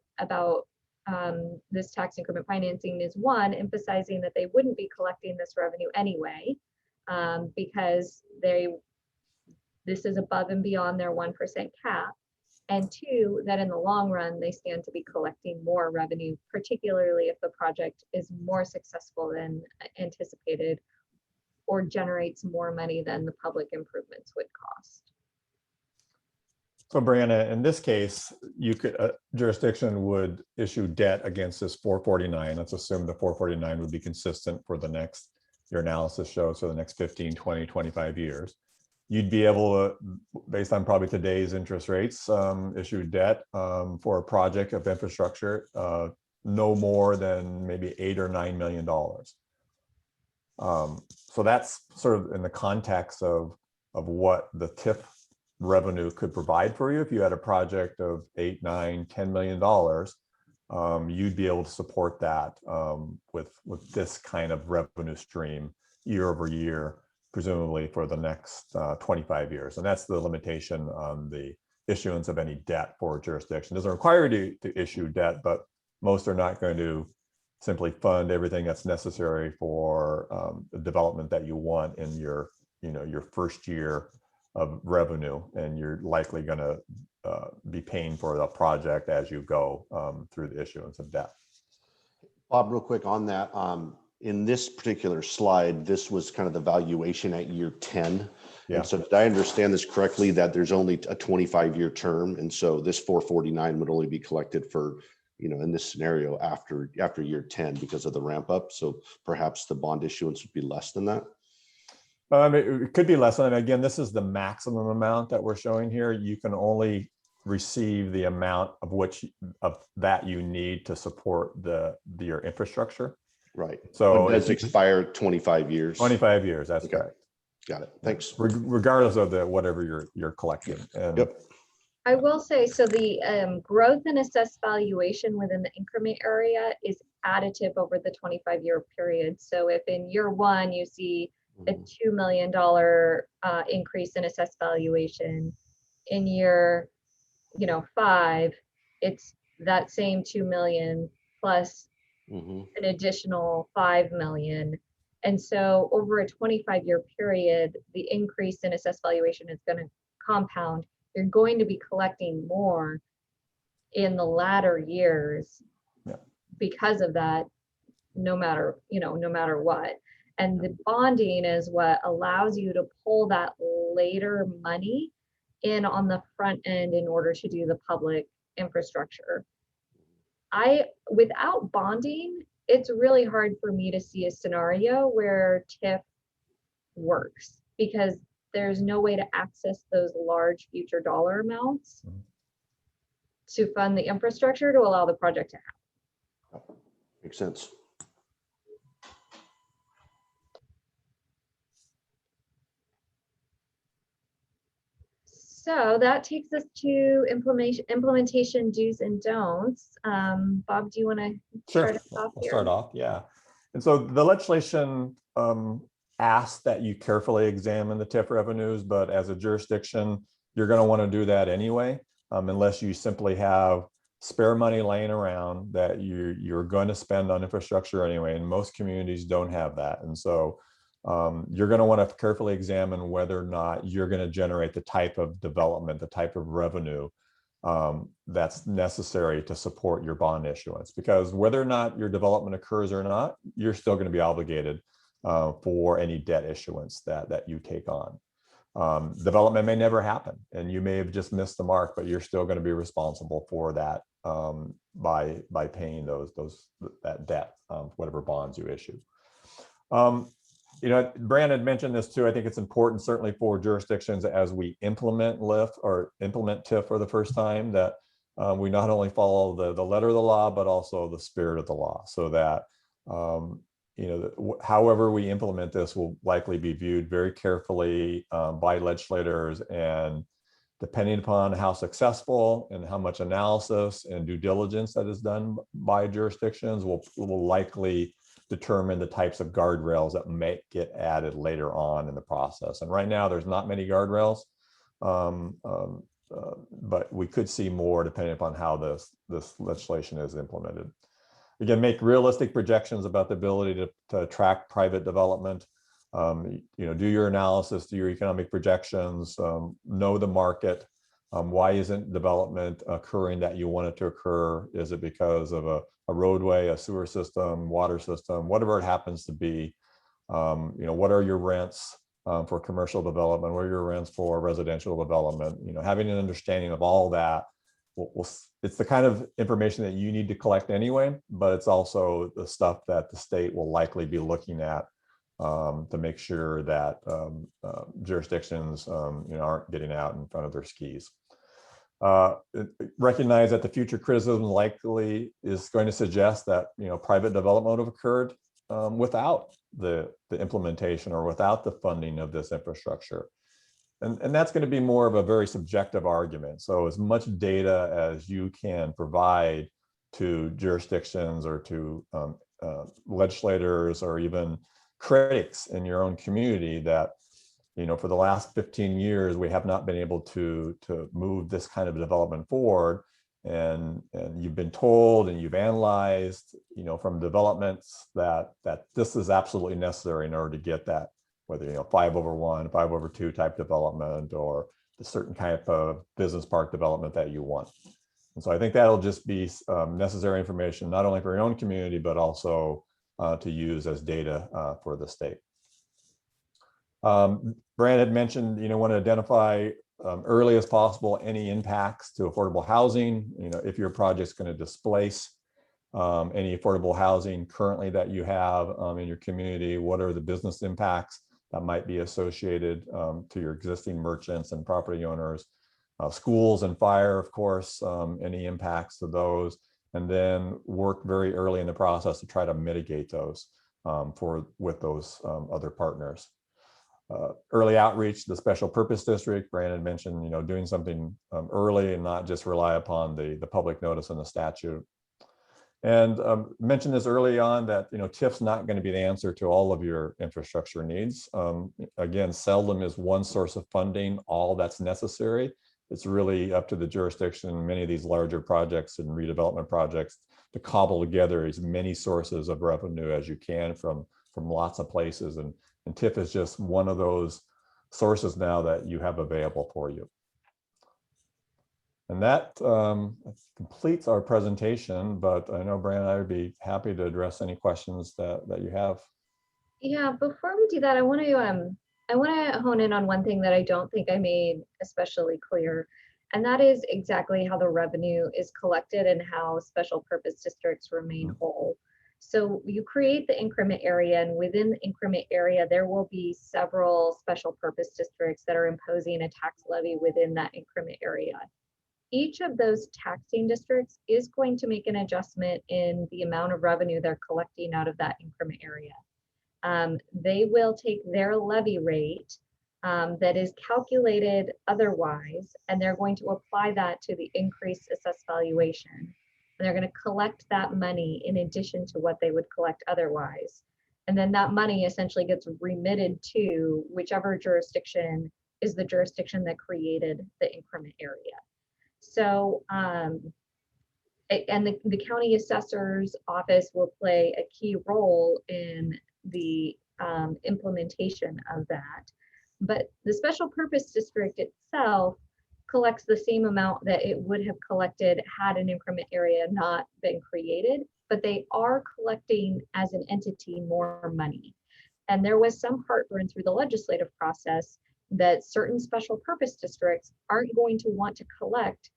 this tax increment financing is, one, emphasizing that they wouldn't be collecting this revenue anyway, because this is above and beyond their 1% cap, and 2, that in the long run they stand to be collecting more revenue, particularly if the project is more successful than anticipated or generates more money than the public improvements would cost. So Brianna, in this case, you could jurisdiction would issue debt against this 449. Let's assume the 449 would be consistent for the next, your analysis shows, so the next 15, 20, 25 years. You'd be able to, based on probably today's interest rates, issue debt for a project of infrastructure no more than maybe $8 or $9 million. So that's sort of in the context of what the TIF revenue could provide for you. If you had a project of $8, $9, $10 million, you'd be able to support that with this kind of revenue stream year over year, presumably for the next 25 years. And that's the limitation on the issuance of any debt for a jurisdiction. It doesn't require you to issue debt, but most are not going to simply fund everything that's necessary for the development that you want in your, your first year of revenue, and you're likely going to be paying for the project as you go through the issuance of debt. Bob, real quick on that, in this particular slide, this was kind of the valuation at year 10. Yeah. And so did I understand this correctly, that there's only a 25-year term? And so this 449 would only be collected for, in this scenario after year 10 because of the ramp up. So perhaps the bond issuance would be less than that. It could be less. And again, this is the maximum amount that we're showing here. You can only receive the amount of that you need to support your infrastructure. Right. So it does expire 25 years. 25 years. That's okay. correct. Got it. Thanks. Regardless of whatever you're collecting. And yep. I will say, so the growth in assessed valuation within the increment area is additive over the 25-year period. So if in year 1 you see a $2 million increase in assessed valuation, in year 5, it's that same 2 million plus an additional 5 million. And so over a 25-year period, the increase in assessed valuation is going to compound. You're going to be collecting more in the latter years because of that, no matter what. And the bonding is what allows you to pull that later money in on the front end in order to do the public infrastructure. Without bonding, it's really hard for me to see a scenario where TIF works, because there's no way to access those large future dollar amounts to fund the infrastructure to allow the project to happen. Makes sense. So that takes us to implementation do's and don'ts. Bob, do you want to start us off here? Start off, yeah. And so the legislation asks that you carefully examine the TIF revenues, but as a jurisdiction, you're going to want to do that anyway, unless you simply have spare money laying around that you're going to spend on infrastructure anyway. And most communities don't have that. And so you're going to want to carefully examine whether or not you're going to generate the type of development, the type of revenue that's necessary to support your bond issuance. Because whether or not your development occurs or not, you're still going to be obligated for any debt issuance that you take on. Development may never happen, and you may have just missed the mark, but you're still going to be responsible for that by paying that debt, whatever bonds you issue. Brand had mentioned this too. I think it's important, certainly for jurisdictions, as we implement TIF for the first time, that we not only follow the letter of the law, but also the spirit of the law, so that however we implement this will likely be viewed very carefully by legislators, and depending upon how successful and how much analysis and due diligence that is done by jurisdictions will likely determine the types of guardrails that may get added later on in the process. And right now there's not many guardrails, but we could see more depending upon how this legislation is implemented. Again, make realistic projections about the ability to attract private development. Do your analysis, do your economic projections, know the market. Why isn't development occurring that you want it to occur? Is it because of a roadway, a sewer system, water system, whatever it happens to be? What are your rents for commercial development? What are your rents for residential development? Having an understanding of all that, it's the kind of information that you need to collect anyway, but it's also the stuff that the state will likely be looking at to make sure that jurisdictions aren't getting out in front of their skis. Recognize that the future criticism likely is going to suggest that private development would have occurred without the implementation or without the funding of this infrastructure. And that's going to be more of a very subjective argument. So as much data as you can provide to jurisdictions or to legislators or even critics in your own community that, for the last 15 years, we have not been able to move this kind of development forward. and you've been told and you've analyzed, from developments that this is absolutely necessary in order to get that, whether 5/1, 5/2 type development, or the certain type of business park development that you want. And so I think that'll just be necessary information, not only for your own community, but also to use as data for the state. Brand had mentioned, want to identify early as possible any impacts to affordable housing. If your project's going to displace any affordable housing currently that you have in your community, what are the business impacts that might be associated to your existing merchants and property owners? Schools and fire, of course, any impacts to those, and then work very early in the process to try to mitigate those with those other partners. Early outreach, the special purpose district, Brandon mentioned, doing something early and not just rely upon the public notice and the statute. And mentioned this early on that, TIF's not going to be the answer to all of your infrastructure needs. Again, seldom is one source of funding all that's necessary. It's really up to the jurisdiction, many of these larger projects and redevelopment projects, to cobble together as many sources of revenue as you can from lots of places. And TIF is just one of those sources now that you have available for you. And that completes our presentation, but I know, Brandon, I would be happy to address any questions that you have. Yeah, before we do that, I want to hone in on one thing that I don't think I made especially clear, and that is exactly how the revenue is collected and how special purpose districts remain whole. So you create the increment area, and within the increment area, there will be several special purpose districts that are imposing a tax levy within that increment area. Each of those taxing districts is going to make an adjustment in the amount of revenue they're collecting out of that increment area. They will take their levy rate that is calculated otherwise, and they're going to apply that to the increased assessed valuation. And they're going to collect that money in addition to what they would collect otherwise. And then that money essentially gets remitted to whichever jurisdiction is the jurisdiction that created the increment area. So, and the county assessor's office will play a key role in the implementation of that. But the special purpose district itself collects the same amount that it would have collected had an increment area not been created, but they are collecting as an entity more money. And there was some heartburn through the legislative process that certain special purpose districts aren't going to want to collect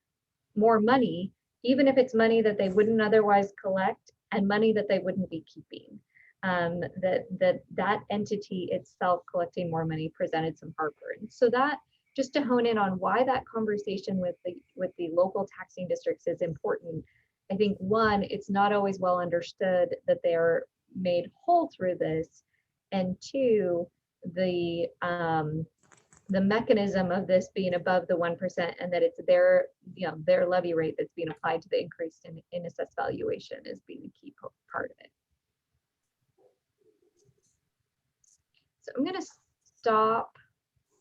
more money, even if it's money that they wouldn't otherwise collect and money that they wouldn't be keeping. That entity itself collecting more money presented some heartburn. So that, just to hone in on why that conversation with the local taxing districts is important. I think one, it's not always well understood that they are made whole through this, and two, the mechanism of this being above the 1% and that it's their levy rate that's being applied to the increase in assessed valuation is being a key part of it. So I'm going to stop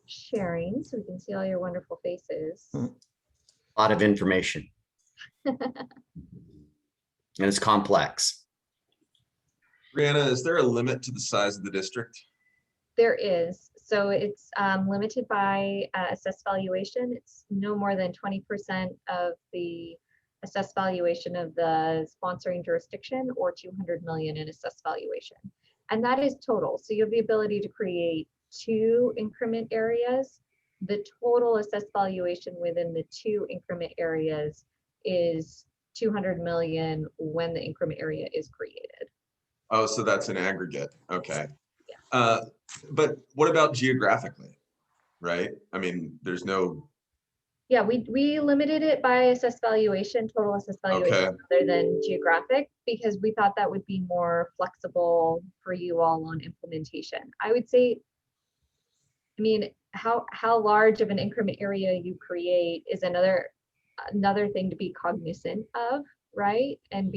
sharing so we can see all your wonderful faces. A lot of information. And it's complex. Brianna, is there a limit to the size of the district? There is. So it's limited by assessed valuation. It's no more than 20% of the assessed valuation of the sponsoring jurisdiction, or 200 million in assessed valuation. And that is total. So you have the ability to create 2 increment areas. The total assessed valuation within the 2 increment areas is 200 million when the increment area is created. Oh, so that's an aggregate. Okay. Yeah. But what about geographically, right? I mean, there's no. Yeah, we limited it by assessed valuation, total assessed valuation, Okay, rather than geographic, because we thought that would be more flexible for you all on implementation. I would say, I mean, how large of an increment area you create is another thing to be cognizant of, right? And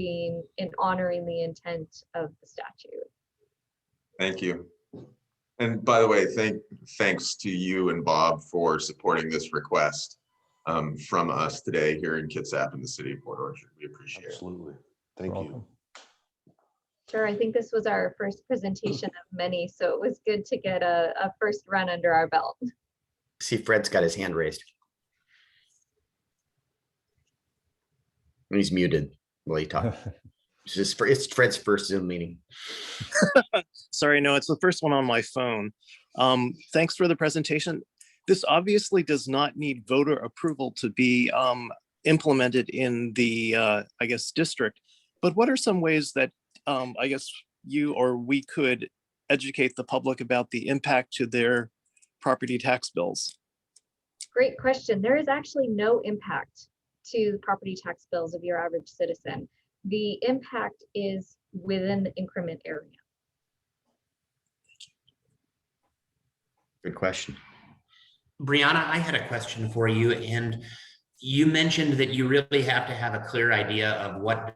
honoring the intent of the statute. thank you. And by the way, thanks to you and Bob for supporting this request. from us today here in Kitsap in the city of Port Orchard. We appreciate it. Absolutely. Thank You're you. welcome. Sure, I think this was our first presentation of many, so it was good to get a first run under our belt. See, Fred's got his hand raised. He's muted while he talks. It's Fred's first Zoom meeting. Sorry, no, it's the first one on my phone. Thanks for the presentation. This obviously does not need voter approval to be implemented in the, I guess, district. But what are some ways that I guess you or we could educate the public about the impact to their property tax bills? Great question. There is actually no impact to the property tax bills of your average citizen. The impact is within the increment area. Good question. Brianna, I had a question for you, and you mentioned that you really have to have a clear idea of what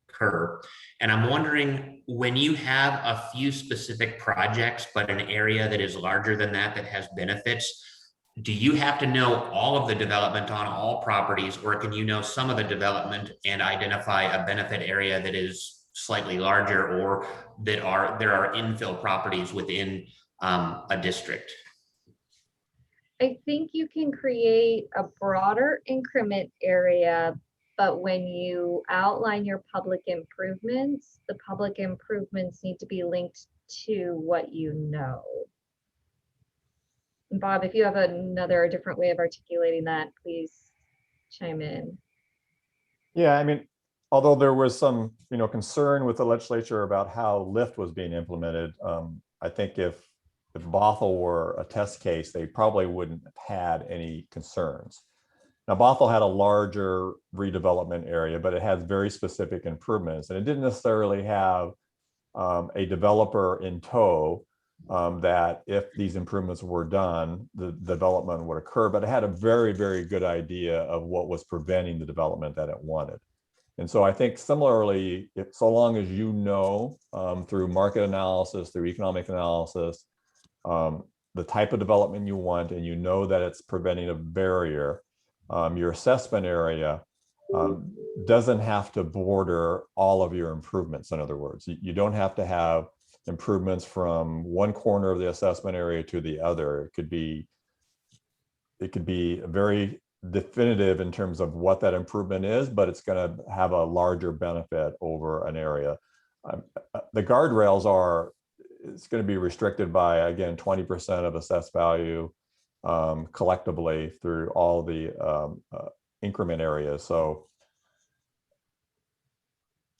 occur. And I'm wondering, when you have a few specific projects, but an area that is larger than that, that has benefits, do you have to know all of the development on all properties, or can you know some of the development and identify a benefit area that is slightly larger, or that there are infill properties within a district? I think you can create a broader increment area, but when you outline your public improvements, the public improvements need to be linked to what you know. Bob, if you have another different way of articulating that, please chime in. Yeah, I mean, although there was some, concern with the legislature about how LIFT was being implemented, I think if Bothell were a test case, they probably wouldn't have had any concerns. Now, Bothell had a larger redevelopment area, but it has very specific improvements, and it didn't necessarily have a developer in tow that if these improvements were done, the development would occur, but it had a very, very good idea of what was preventing the development that it wanted. And so I think similarly, so long as you know through market analysis, through economic analysis, the type of development you want, and you know that it's preventing a barrier, your assessment area doesn't have to border all of your improvements. In other words, you don't have to have improvements from one corner of the assessment area to the other. It could be very definitive in terms of what that improvement is, but it's going to have a larger benefit over an area. The guardrails it's going to be restricted by, again, 20% of assessed value collectively through all the increment areas. So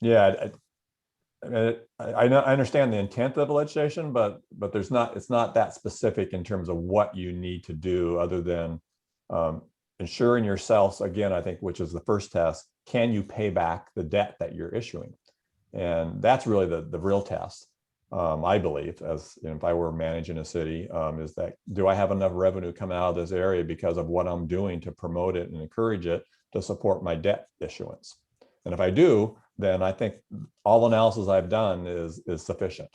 yeah, I understand the intent of the legislation, but it's not that specific in terms of what you need to do, other than ensuring yourselves, again, I think, which is the first test, can you pay back the debt that you're issuing? And that's really the real test, I believe, as if I were managing a city, is that, do I have enough revenue coming out of this area because of what I'm doing to promote it and encourage it to support my debt issuance? And if I do, then I think all analysis I've done is sufficient.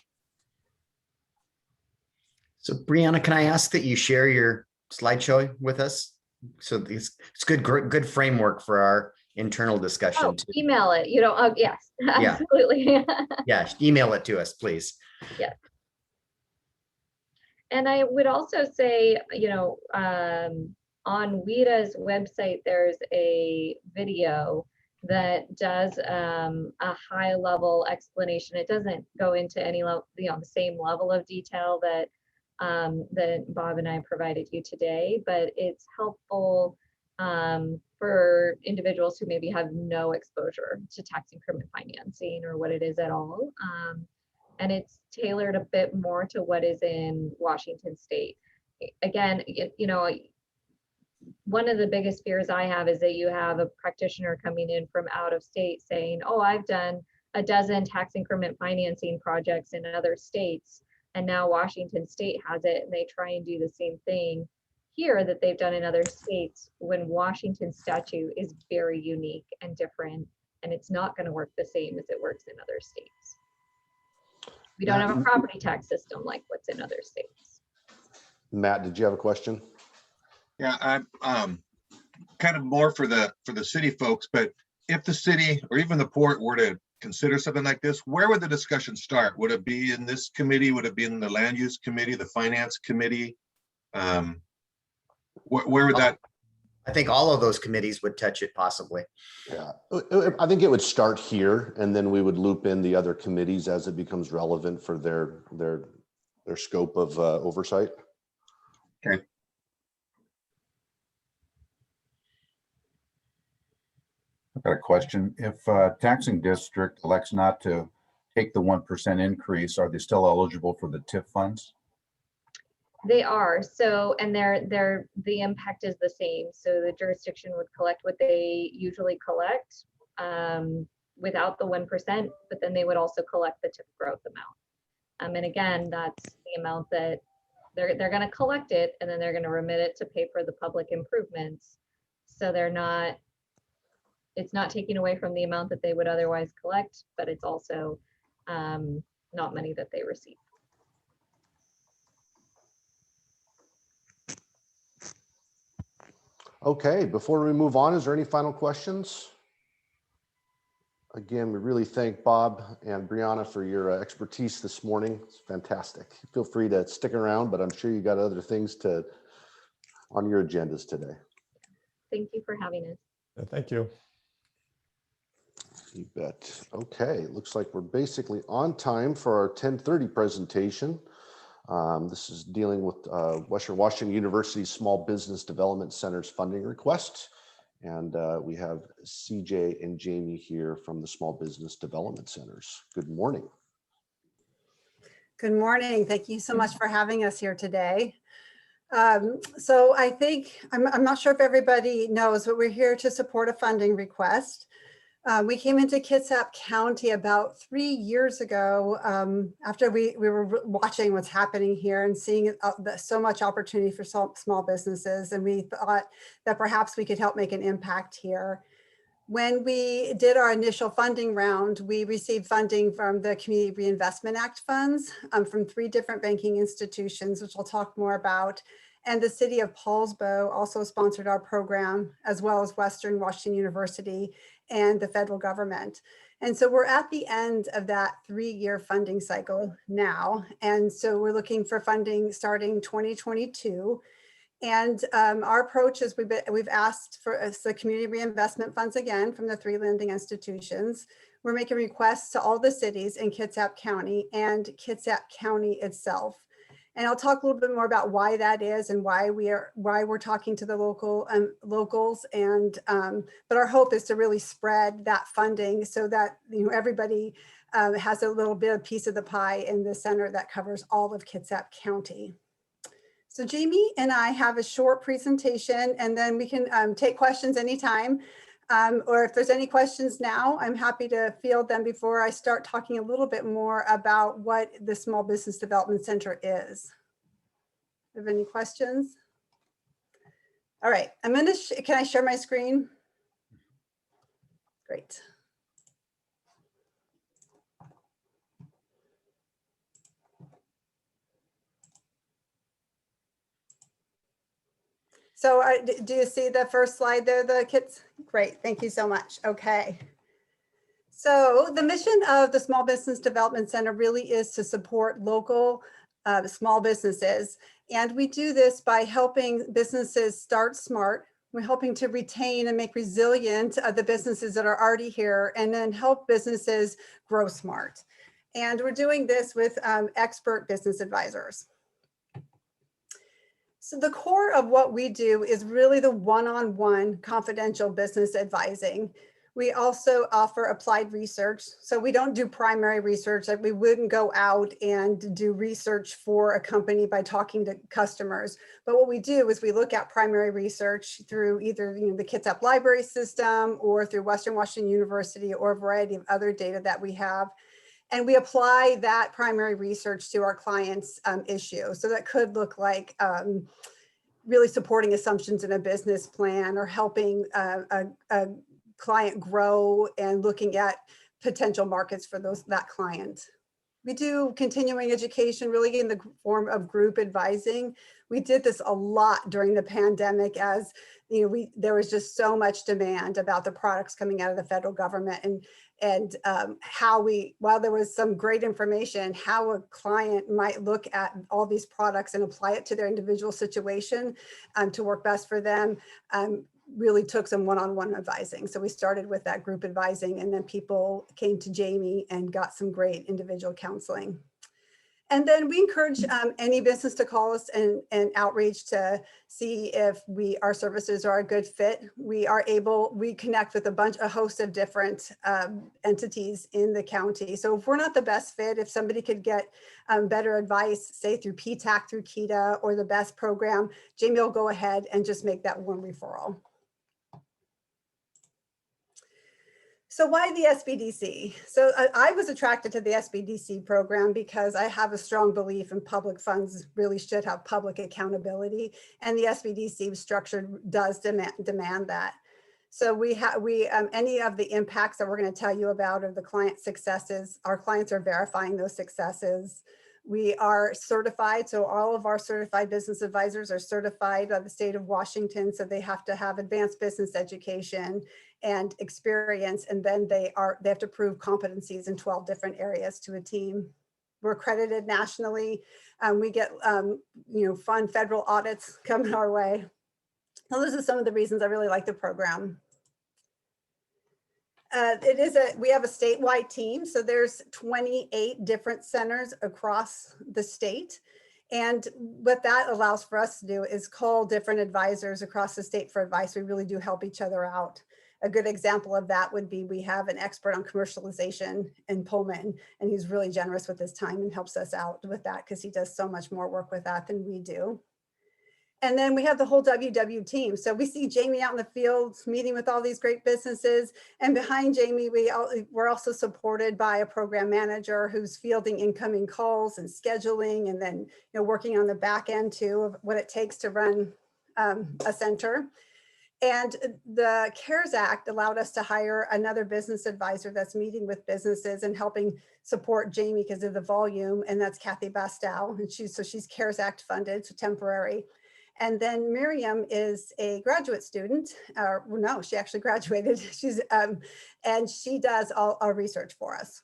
So Brianna, can I ask that you share your slideshow with us? So it's good framework for our internal discussion. Oh, email it. Oh, yes, absolutely. Yeah, email it to us, please. Yes. And I would also say, on WIDA's website, there's a video that does a high level explanation. It doesn't go into any level, the same level of detail that Bob and I provided you today, but it's helpful for individuals who maybe have no exposure to tax increment financing or what it is at all. And it's tailored a bit more to what is in Washington State. Again, one of the biggest fears I have is that you have a practitioner coming in from out of state saying, oh, I've done a dozen tax increment financing projects in other states, and now Washington State has it, and they try and do the same thing here that they've done in other states, when Washington statute is very unique and different, and it's not going to work the same as it works in other states. We don't have a property tax system like what's in other states. Matt, did you have a question? Yeah, kind of more for the city folks, but if the city or even the port were to consider something like this, where would the discussion start? Would it be in this committee? Would it be in the land use committee, the finance committee? Where would that? I think all of those committees would touch it possibly. Yeah, I think it would start here, and then we would loop in the other committees as it becomes relevant for their scope of oversight. Okay. I've got a question. If a taxing district elects not to take the 1% increase, are they still eligible for the TIF funds? They are. So, and the impact is the same. So the jurisdiction would collect what they usually collect without the 1%, but then they would also collect the TIF growth amount. And again, that's the amount that they're going to collect it, and then they're going to remit it to pay for the public improvements. So it's not taking away from the amount that they would otherwise collect, but it's also not money that they receive. Okay, before we move on, is there any final questions? Again, we really thank Bob and Brianna for your expertise this morning. It's fantastic. Feel free to stick around, but I'm sure you got other things on your agendas today. Thank you for having us. Thank you. You bet. Okay, looks like we're basically on time for our 10:30 presentation. This is dealing with Western Washington University Small Business Development Center's funding request. And we have CJ and Jamie here from the Small Business Development Centers. Good morning. Good morning. Thank you so much for having us here today. So I think, I'm not sure if everybody knows, but we're here to support a funding request. We came into Kitsap County about 3 years ago after we were watching what's happening here and seeing so much opportunity for small businesses. And we thought that perhaps we could help make an impact here. When we did our initial funding round, we received funding from the Community Reinvestment Act funds from 3 different banking institutions, which I'll talk more about. And the city of Paulsbo also sponsored our program, as well as Western Washington University and the federal government. And so we're at the end of that 3-year funding cycle now. And so we're looking for funding starting 2022. And our approach is we've asked for the community reinvestment funds again from the 3 lending institutions. We're making requests to all the cities in Kitsap County and Kitsap County itself. And I'll talk a little bit more about why that is and why we're talking to the locals. And but our hope is to really spread that funding so that everybody has a little bit of piece of the pie in the center that covers all of Kitsap County. So Jamie and I have a short presentation, and then we can take questions anytime. Or if there's any questions now, I'm happy to field them before I start talking a little bit more about what the Small Business Development Center is. Have any questions? All right, can I share my screen? Great. So do you see the first slide there, the kids? Great, thank you so much. Okay. So the mission of the Small Business Development Center really is to support local small businesses. And we do this by helping businesses start smart. We're helping to retain and make resilient the businesses that are already here, and then help businesses grow smart. And we're doing this with expert business advisors. So the core of what we do is really the one-on-one confidential business advising. We also offer applied research. So we don't do primary research. Like we wouldn't go out and do research for a company by talking to customers. But what we do is we look at primary research through either the Kitsap Library System or through Western Washington University or a variety of other data that we have. And we apply that primary research to our clients' issue. So that could look like really supporting assumptions in a business plan, or helping a client grow and looking at potential markets for that client. We do continuing education really in the form of group advising. We did this a lot during the pandemic as there was just so much demand about the products coming out of the federal government and how while there was some great information, how a client might look at all these products and apply it to their individual situation to work best for them. Really took some one-on-one advising. So we started with that group advising, and then people came to Jamie and got some great individual counseling. And then we encourage any business to call us and outreach to see if our services are a good fit. We connect with a host of different entities in the county. So if we're not the best fit, if somebody could get better advice, say through PTAC, through KETA, or the BEST program, Jamie will go ahead and just make that one referral. So why the SBDC? So I was attracted to the SBDC program because I have a strong belief in public funds really should have public accountability, and the SBDC structure does demand that. So any of the impacts that we're going to tell you about are the client successes. Our clients are verifying those successes. We are certified, so all of our certified business advisors are certified by the state of Washington, so they have to have advanced business education and experience, and then they have to prove competencies in 12 different areas to a team. We're accredited nationally. We get fun federal audits coming our way. So those are some of the reasons I really like the program. We have a statewide team, so there's 28 different centers across the state. And what that allows for us to do is call different advisors across the state for advice. We really do help each other out. A good example of that would be we have an expert on commercialization in Pullman, and he's really generous with his time and helps us out with that because he does so much more work with that than we do. And then we have the whole WW team. So we see Jamie out in the field meeting with all these great businesses. And behind Jamie, we're also supported by a program manager who's fielding incoming calls and scheduling, and then working on the back end too of what it takes to run a center. And the CARES Act allowed us to hire another business advisor that's meeting with businesses and helping support Jamie because of the volume. And that's Kathy Bastow. And she's CARES Act funded, so temporary. And then Miriam is a graduate student. Well, no, she actually graduated. And she does all our research for us.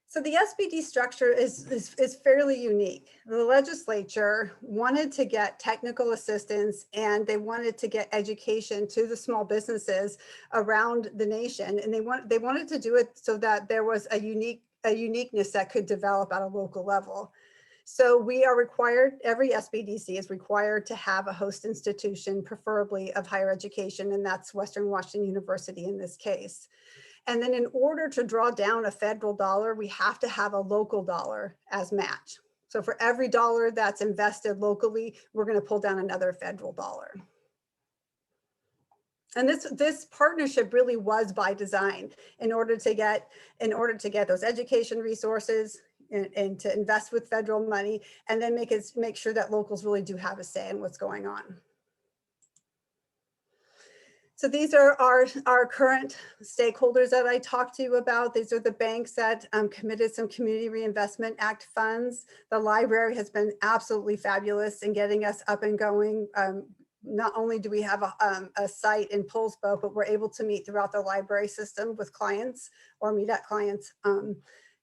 So the SBD structure is fairly unique. The legislature wanted to get technical assistance, and they wanted to get education to the small businesses around the nation. And they wanted to do it so that there was a uniqueness that could develop at a local level. So we are required, every SBDC is required to have a host institution, preferably of higher education, and that's Western Washington University in this case. And then in order to draw down a federal dollar, we have to have a local dollar as match. So for every dollar that's invested locally, we're going to pull down another federal dollar. And this partnership really was by design in order to get those education resources and to invest with federal money, and then make sure that locals really do have a say in what's going on. So these are our current stakeholders that I talked to you about. These are the banks that committed some Community Reinvestment Act funds. The library has been absolutely fabulous in getting us up and going. Not only do we have a site in Poulsbo, but we're able to meet throughout the library system with clients or meet at clients'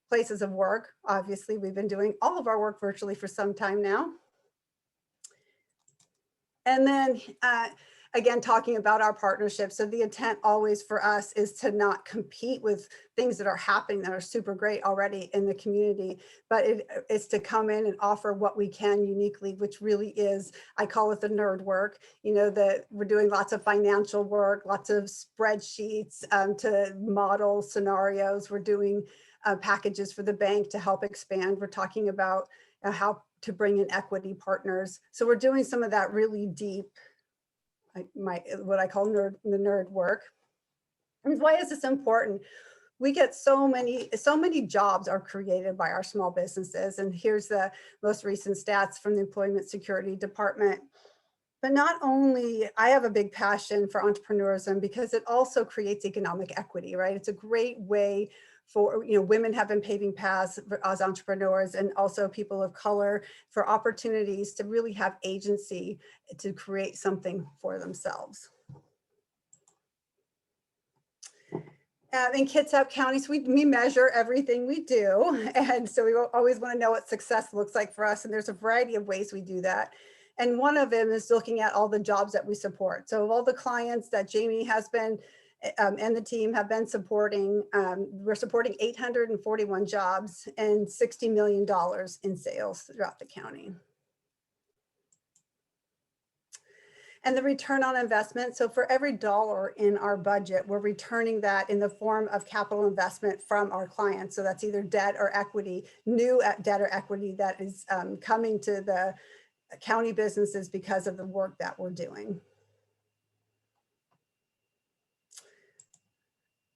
places of work. Obviously, we've been doing all of our work virtually for some time now. And then again, talking about our partnership. So the intent always for us is to not compete with things that are happening that are super great already in the community, but it's to come in and offer what we can uniquely, which really is, I call it the nerd work. We're doing lots of financial work, lots of spreadsheets to model scenarios. We're doing packages for the bank to help expand. We're talking about how to bring in equity partners. So we're doing some of that really deep, what I call the nerd work. And why is this important? We get so many jobs are created by our small businesses. And here's the most recent stats from the Employment Security Department. But not only, I have a big passion for entrepreneurism because it also creates economic equity, right? It's a great way for, women have been paving paths as entrepreneurs, and also people of color, for opportunities to really have agency to create something for themselves. In Kitsap County, so we measure everything we do. And so we always want to know what success looks like for us. And there's a variety of ways we do that. And one of them is looking at all the jobs that we support. So of all the clients that Jamie has been and the team have been supporting, we're supporting 841 jobs and $60 million in sales throughout the county. And the return on investment. So for every dollar in our budget, we're returning that in the form of capital investment from our clients. So that's either debt or equity, new debt or equity that is coming to the county businesses because of the work that we're doing.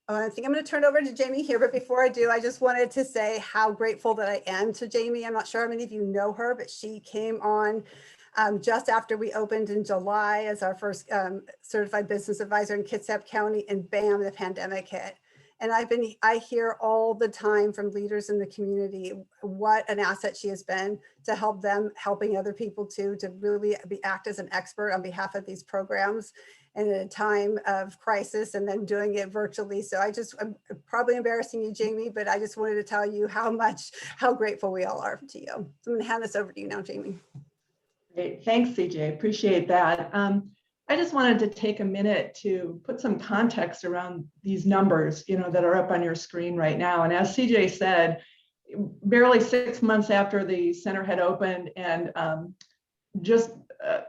I think I'm going to turn it over to Jamie here, but before I do, I just wanted to say how grateful that I am to Jamie. I'm not sure how many of you know her, but she came on just after we opened in July as our first certified business advisor in Kitsap County, and bam, the pandemic hit. And I hear all the time from leaders in the community what an asset she has been to help them, helping other people too, to really act as an expert on behalf of these programs and in a time of crisis, and then doing it virtually. So I'm probably embarrassing you, Jamie, but I just wanted to tell you how grateful we all are to you. So I'm going to hand this over to you now, Jamie. Great. Thanks, CJ. Appreciate that. I just wanted to take a minute to put some context around these numbers, that are up on your screen right now. And as CJ said, barely 6 months after the center had opened, and just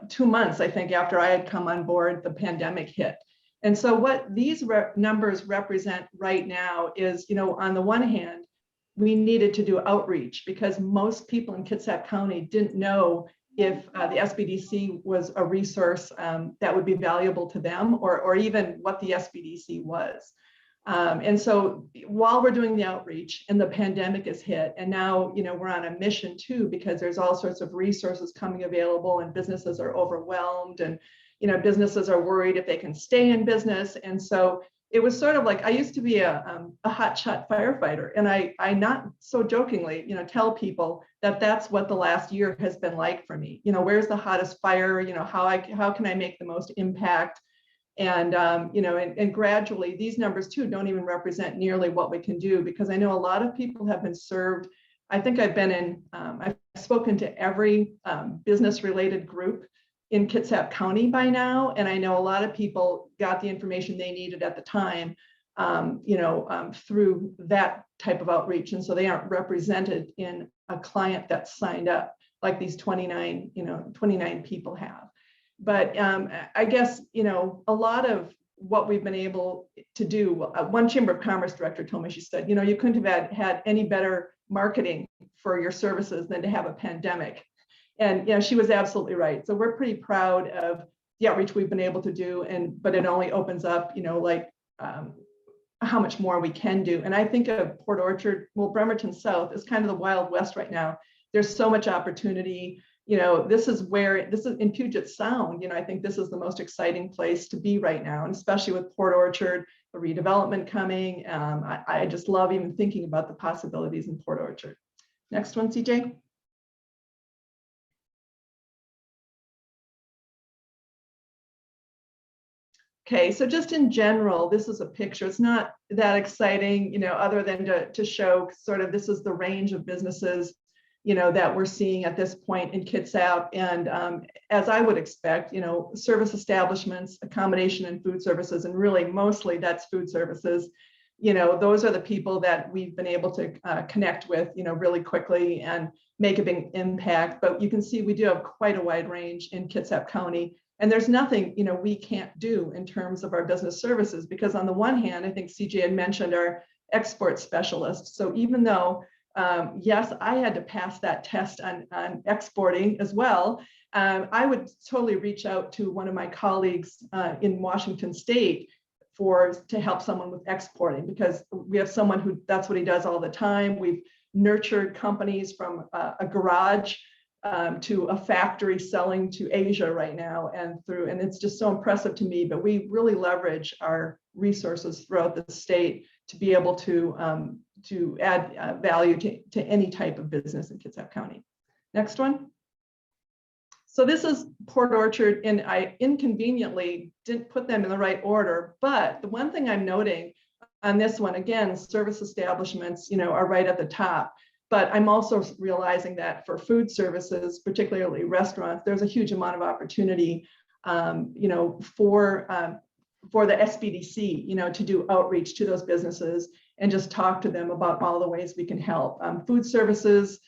2 months, I think, after I had come on board, the pandemic hit. And so what these numbers represent right now is, on the one hand, we needed to do outreach because most people in Kitsap County didn't know if the SBDC was a resource that would be valuable to them, or even what the SBDC was. And so while we're doing the outreach and the pandemic is hit, and now, we're on a mission too, because there's all sorts of resources coming available and businesses are overwhelmed, and, businesses are worried if they can stay in business. And so it was sort of like, I used to be a hotshot firefighter, and I not so jokingly, tell people that that's what the last year has been like for me. Where's the hottest fire? How can I make the most impact? And and gradually these numbers too don't even represent nearly what we can do, because I know a lot of people have been served. I think I've spoken to every business related group in Kitsap County by now, and I know a lot of people got the information they needed at the time, through that type of outreach, and so they aren't represented in a client that's signed up like these 29 people have. But I guess a lot of what we've been able to do. One Chamber of Commerce director told me, she said, you couldn't have had any better marketing for your services than to have a pandemic. And she was absolutely right. So we're pretty proud of the outreach we've been able to do, but it only opens up, how much more we can do. And I think of Port Orchard, well, Bremerton South is kind of the Wild West right now. There's so much opportunity. This is in Puget Sound. I think this is the most exciting place to be right now, and especially with Port Orchard, the redevelopment coming. I just love even thinking about the possibilities in Port Orchard. Next one, CJ. Okay, so just in general, this is a picture. It's not that exciting, other than to show sort of this is the range of businesses, that we're seeing at this point in Kitsap. And as I would expect, service establishments, accommodation and food services, and really mostly that's food services. Those are the people that we've been able to connect with, really quickly and make a big impact. But you can see we do have quite a wide range in Kitsap County. And there's nothing, we can't do in terms of our business services, because on the one hand, I think CJ had mentioned our export specialists. So even though, yes, I had to pass that test on exporting as well, I would totally reach out to one of my colleagues in Washington State to help someone with exporting, because we have someone who that's what he does all the time. We've nurtured companies from a garage to a factory selling to Asia right now, and it's just so impressive to me. But we really leverage our resources throughout the state to be able to add value to any type of business in Kitsap County. Next one. So this is Port Orchard, and I inconveniently didn't put them in the right order. But the one thing I'm noting on this one, again, service establishments, are right at the top. But I'm also realizing that for food services, particularly restaurants, there's a huge amount of opportunity, for the SBDC, to do outreach to those businesses and just talk to them about all the ways we can help. Food services,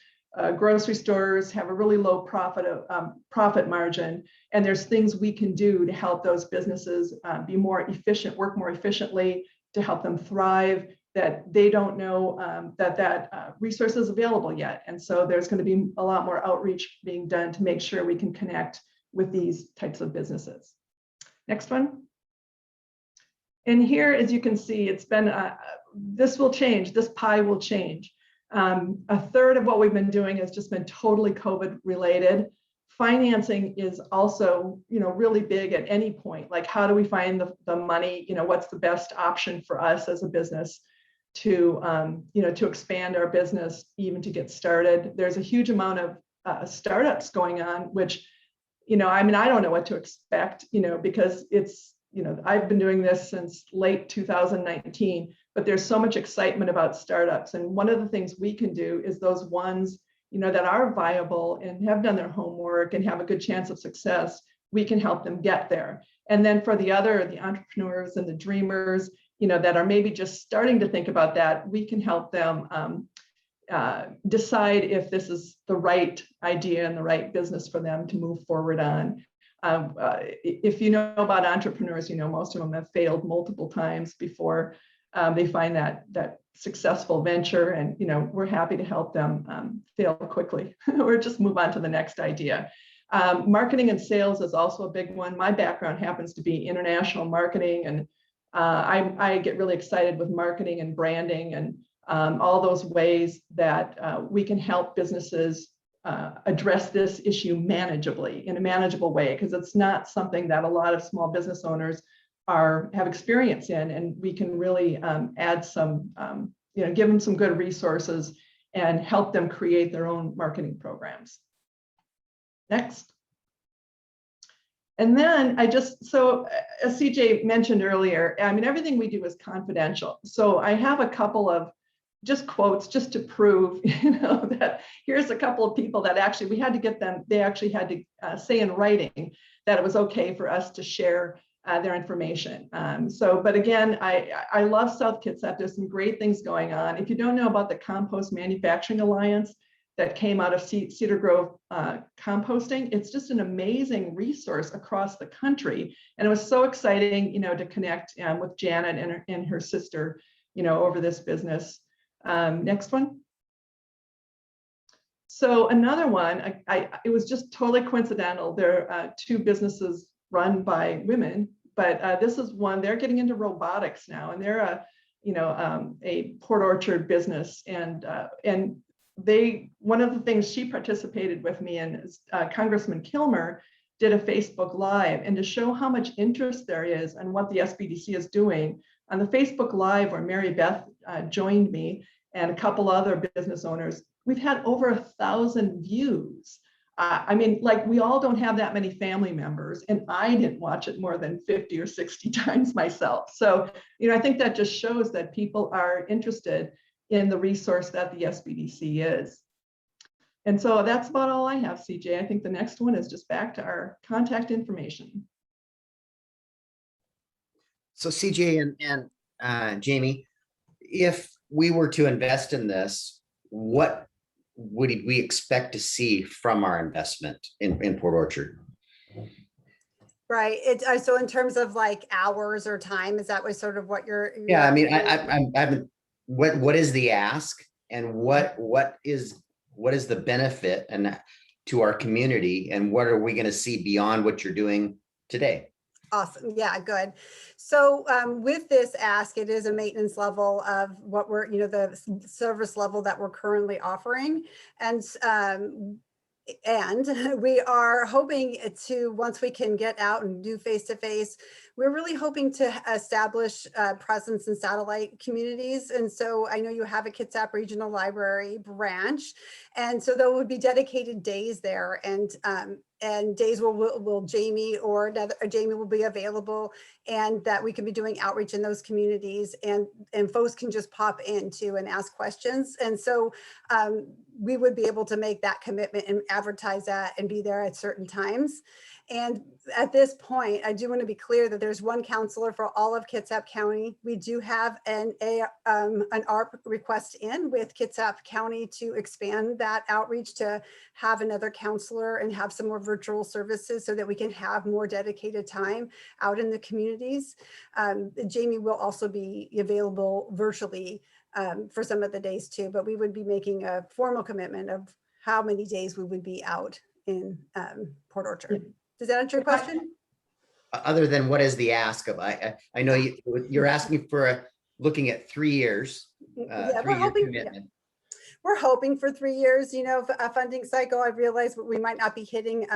grocery stores have a really low profit margin, and there's things we can do to help those businesses be more efficient, work more efficiently, to help them thrive, that they don't know that resource is available yet. And so there's going to be a lot more outreach being done to make sure we can connect with these types of businesses. Next one. And here, as you can see, it's been, this will change, this pie will change. A third of what we've been doing has just been totally COVID related. Financing is also, really big at any point. Like, how do we find the money? What's the best option for us as a business to, to expand our business, even to get started? There's a huge amount of startups going on, which, I don't know what to expect, because it's, I've been doing this since late 2019, but there's so much excitement about startups. And one of the things we can do is those ones, that are viable and have done their homework and have a good chance of success, we can help them get there. And then for the entrepreneurs and the dreamers, that are maybe just starting to think about that, we can help them decide if this is the right idea and the right business for them to move forward on. If you know about entrepreneurs, most of them have failed multiple times before they find that successful venture, and we're happy to help them fail quickly or just move on to the next idea. Marketing and sales is also a big one. My background happens to be international marketing, and I get really excited with marketing and branding and all those ways that we can help businesses address this issue manageably, in a manageable way, because it's not something that a lot of small business owners have experience in, and we can really add some, give them some good resources and help them create their own marketing programs. Next. And then so as CJ mentioned earlier, everything we do is confidential. So I have a couple of just quotes just to prove, that here's a couple of people that actually, we had to get them, they actually had to say in writing that it was okay for us to share their information. But again, I love South Kitsap. There's some great things going on. If you don't know about the Compost Manufacturing Alliance that came out of Cedar Grove composting, it's just an amazing resource across the country. And it was so exciting, to connect with Janet and her sister, over this business. Next one. So another one, it was just totally coincidental. There are two businesses run by women, but this is one, they're getting into robotics now, and they're a Port Orchard business. And one of the things she participated with me in is Congressman Kilmer did a Facebook Live, and to show how much interest there is and what the SBDC is doing on the Facebook Live, where Mary Beth joined me and a couple other business owners, we've had over 1,000 views. We all don't have that many family members, and I didn't watch it more than 50 or 60 times myself. So, I think that just shows that people are interested in the resource that the SBDC is. And so that's about all I have, CJ. I think the next one is just back to our contact information. So CJ and Jamie, if we were to invest in this, what would we expect to see from our investment in Port Orchard? Right. So in terms of like hours or time, is that what you're? Yeah, what is the ask, and what is the benefit and to our community, and what are we going to see beyond what you're doing today? Awesome. Yeah, good. So with this ask, it is a maintenance level of what we're, the service level that we're currently offering. And And we are hoping to, once we can get out and do face-to-face, we're really hoping to establish presence in satellite communities. And so I know you have a Kitsap Regional Library branch. And so there would be dedicated days there, and days will Jamie or Jamie will be available, and that we can be doing outreach in those communities, and folks can just pop in too and ask questions. And so we would be able to make that commitment and advertise that and be there at certain times. And at this point, I do want to be clear that there's one counselor for all of Kitsap County. We do have an ARP request in with Kitsap County to expand that outreach to have another counselor and have some more virtual services so that we can have more dedicated time out in the communities. Jamie will also be available virtually for some of the days too, but we would be making a formal commitment of how many days we would be out in Port Orchard. Does that answer your question? Other than what is the ask of, I know you're asking for looking at 3 years. Yeah, we're hoping for 3 years, you know, a funding cycle. I realize we might not be hitting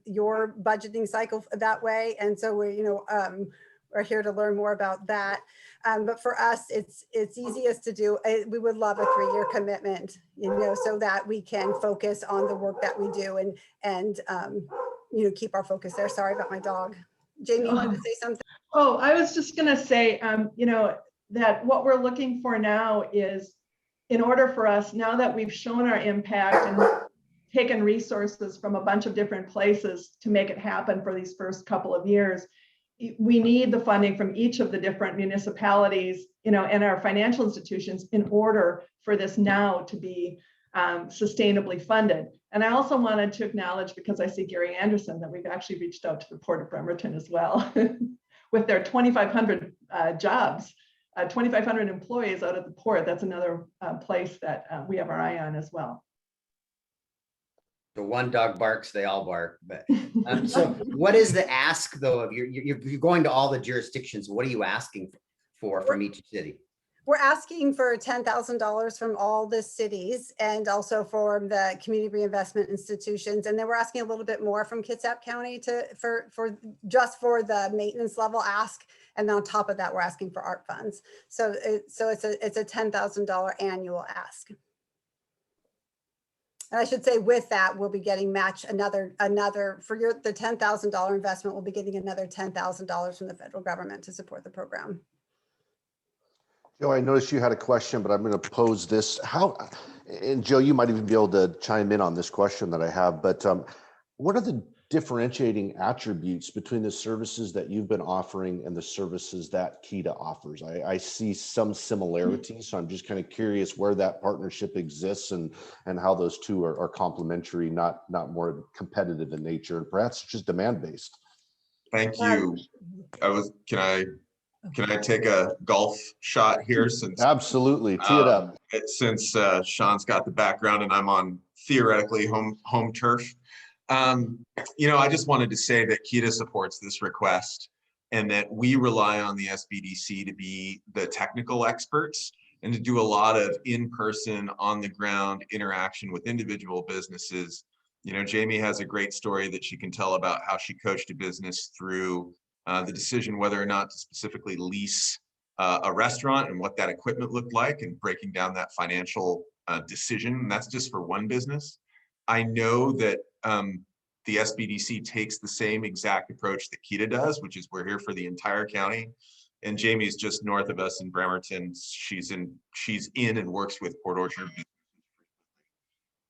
your budgeting cycle that way. And so we're here to learn more about that. But for us, it's easiest to do. We would love a 3-year commitment, you know, so that we can focus on the work that we do and you know, keep our focus there. Sorry about my dog. Jamie, you wanted to say something? Oh, I was just going to say, you know, that what we're looking for now is, in order for us, now that we've shown our impact and taken resources from a bunch of different places to make it happen for these first couple of years, we need the funding from each of the different municipalities, you know, and our financial institutions in order for this now to be sustainably funded. And I also wanted to acknowledge, because I see Gary Anderson, that we've actually reached out to the Port of Bremerton as well with their 2,500 jobs, 2,500 employees out at the port. That's another place that we have our eye on as well. The one dog barks, they all bark. But so what is the ask though of you're going to all the jurisdictions? What are you asking for from each city? We're asking for $10,000 from all the cities and also for the community reinvestment institutions. And then we're asking a little bit more from Kitsap County for the maintenance level ask. And then on top of that, we're asking for art funds. So it's a $10,000 annual ask. And I should say with that, we'll be getting match another for the $10,000 investment, we'll be getting another $10,000 from the federal government to support the program. Joe, I noticed you had a question, but I'm going to pose this. And Joe, you might even be able to chime in on this question that I have, but what are the differentiating attributes between the services that you've been offering and the services that KEDA offers? I see some similarities, so I'm just kind of curious where that partnership exists and how those two are complementary, not more competitive in nature, and perhaps just demand-based. Thank you. Can I take a golf shot here? Since absolutely, tee it up. Since Sean's got the background and I'm on theoretically home turf. You know, I just wanted to say that KEDA supports this request and that we rely on the SBDC to be the technical experts and to do a lot of in-person, on-the-ground interaction with individual businesses. You know, Jamie has a great story that she can tell about how she coached a business through the decision whether or not to specifically lease a restaurant and what that equipment looked like and breaking down that financial decision. And that's just for one business. I know that the SBDC takes the same exact approach that KEDA does, which is we're here for the entire county. And Jamie's just north of us in Bremerton. She's in and works with Port Orchard.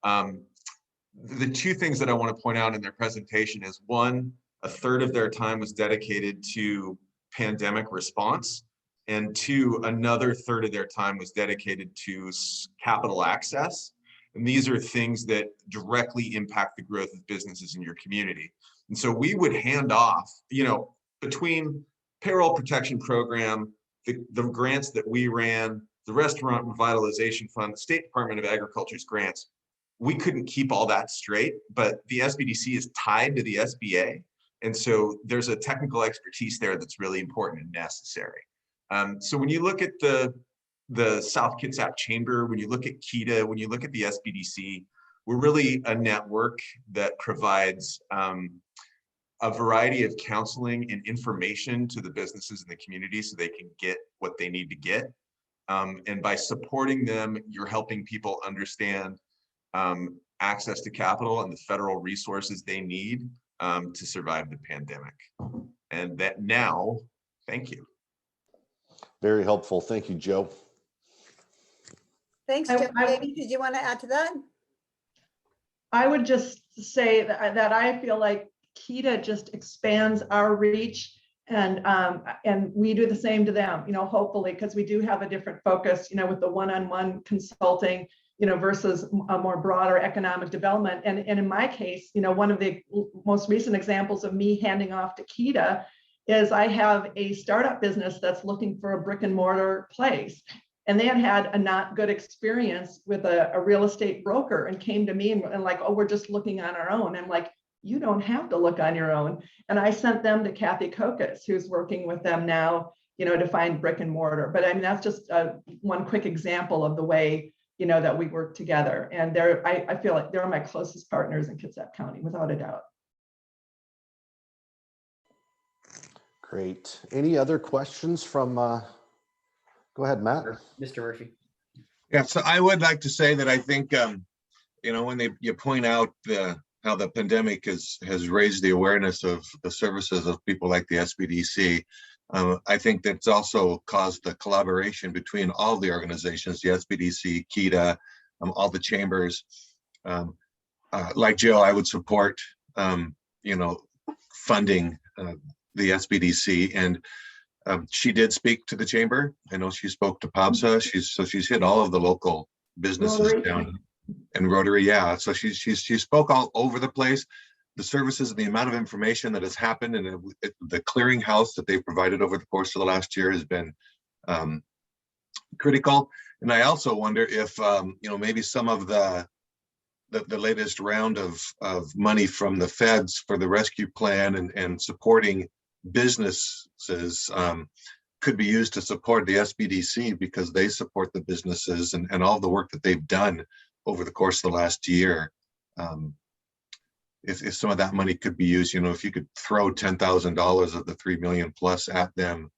The two things that I want to point out in their presentation is, one, a third of their time was dedicated to pandemic response, and two, another third of their time was dedicated to capital access. And these are things that directly impact the growth of businesses in your community. And so we would hand off, you know, between payroll protection program, the grants that we ran, the restaurant revitalization fund, the State Department of Agriculture's grants, we couldn't keep all that straight, but the SBDC is tied to the SBA. And so there's a technical expertise there that's really important and necessary. So when you look at the South Kitsap Chamber, when you look at KEDA, when you look at the SBDC, we're really a network that provides a variety of counseling and information to the businesses in the community so they can get what they need to get. And by supporting them, you're helping people understand access to capital and the federal resources they need to survive the pandemic. And that now, thank you. Very helpful. Thank you, Joe. Thanks, Joe. Amy, did you want to add to that? I would just say that I feel like KEDA just expands our reach, and we do the same to them, you know, hopefully, because we do have a different focus, you know, with the one-on-one consulting, you know, versus a more broader economic development. And in my case, you know, one of the most recent examples of me handing off to KEDA is I have a startup business that's looking for a brick and mortar place. And they had a not good experience with a real estate broker and came to me and like, oh, we're just looking on our own. I'm like, you don't have to look on your own. And I sent them to Kathy Kokos, who's working with them now, you know, to find brick and mortar. But I mean, that's just one quick example of the way, you know, that we work together. And I feel like they're my closest partners in Kitsap County, without a doubt. Great. Any other questions from, go ahead, Matt. Mr. Murphy. Yeah, so I would like to say that I think, you know, when you point out how the pandemic has raised the awareness of the services of people like the SBDC, I think that's also caused the collaboration between all the organizations, the SBDC, KEDA, all the chambers. Like Joe, I would support, you know, funding the SBDC, and she did speak to the chamber. I know she spoke to PABSA. She's hit all of the local businesses Rotary. down, and Rotary, yeah. So she spoke all over the place. The services and the amount of information that has happened, and the clearinghouse that they've provided over the course of the last year has been critical. And I also wonder if you know, maybe some of the latest round of money from the feds for the rescue plan and supporting businesses could be used to support the SBDC, because they support the businesses and all the work that they've done over the course of the last year. If some of that money could be used, you know, if you could throw $10,000 of the $3 million plus at them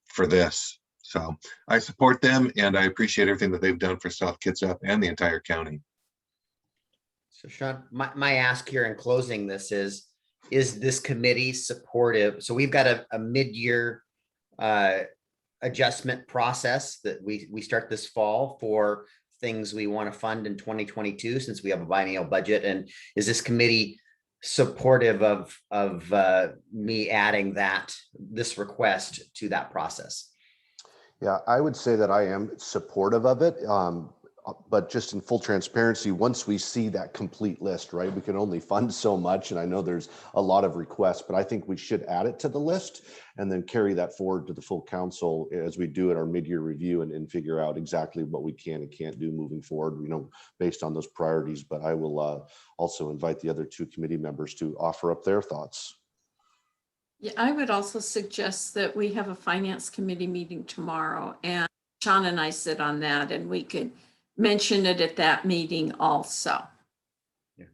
for this. So I support them, and I appreciate everything that they've done for South Kitsap and the entire county. So Sean, my ask here in closing this is this committee supportive? So we've got a mid-year adjustment process that we start this fall for things we want to fund in 2022, since we have a biennial budget. And is this committee supportive of me adding this request to that process? Yeah, I would say that I am supportive of it. But just in full transparency, once we see that complete list, right, we can only fund so much. And I know there's a lot of requests, but I think we should add it to the list and then carry that forward to the full council as we do at our mid-year review and figure out exactly what we can and can't do moving forward, you know, based on those priorities. But I will also invite the other two committee members to offer up their thoughts. Yeah, I would also suggest that we have a finance committee meeting tomorrow, and Sean and I sit on that, and we could mention it at that meeting also. Yeah.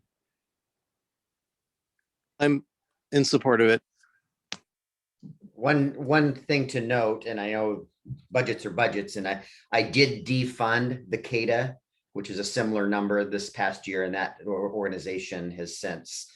I'm in support of it. One thing to note, and I know budgets are budgets, and I did defund the CADA, which is a similar number this past year, and that organization has since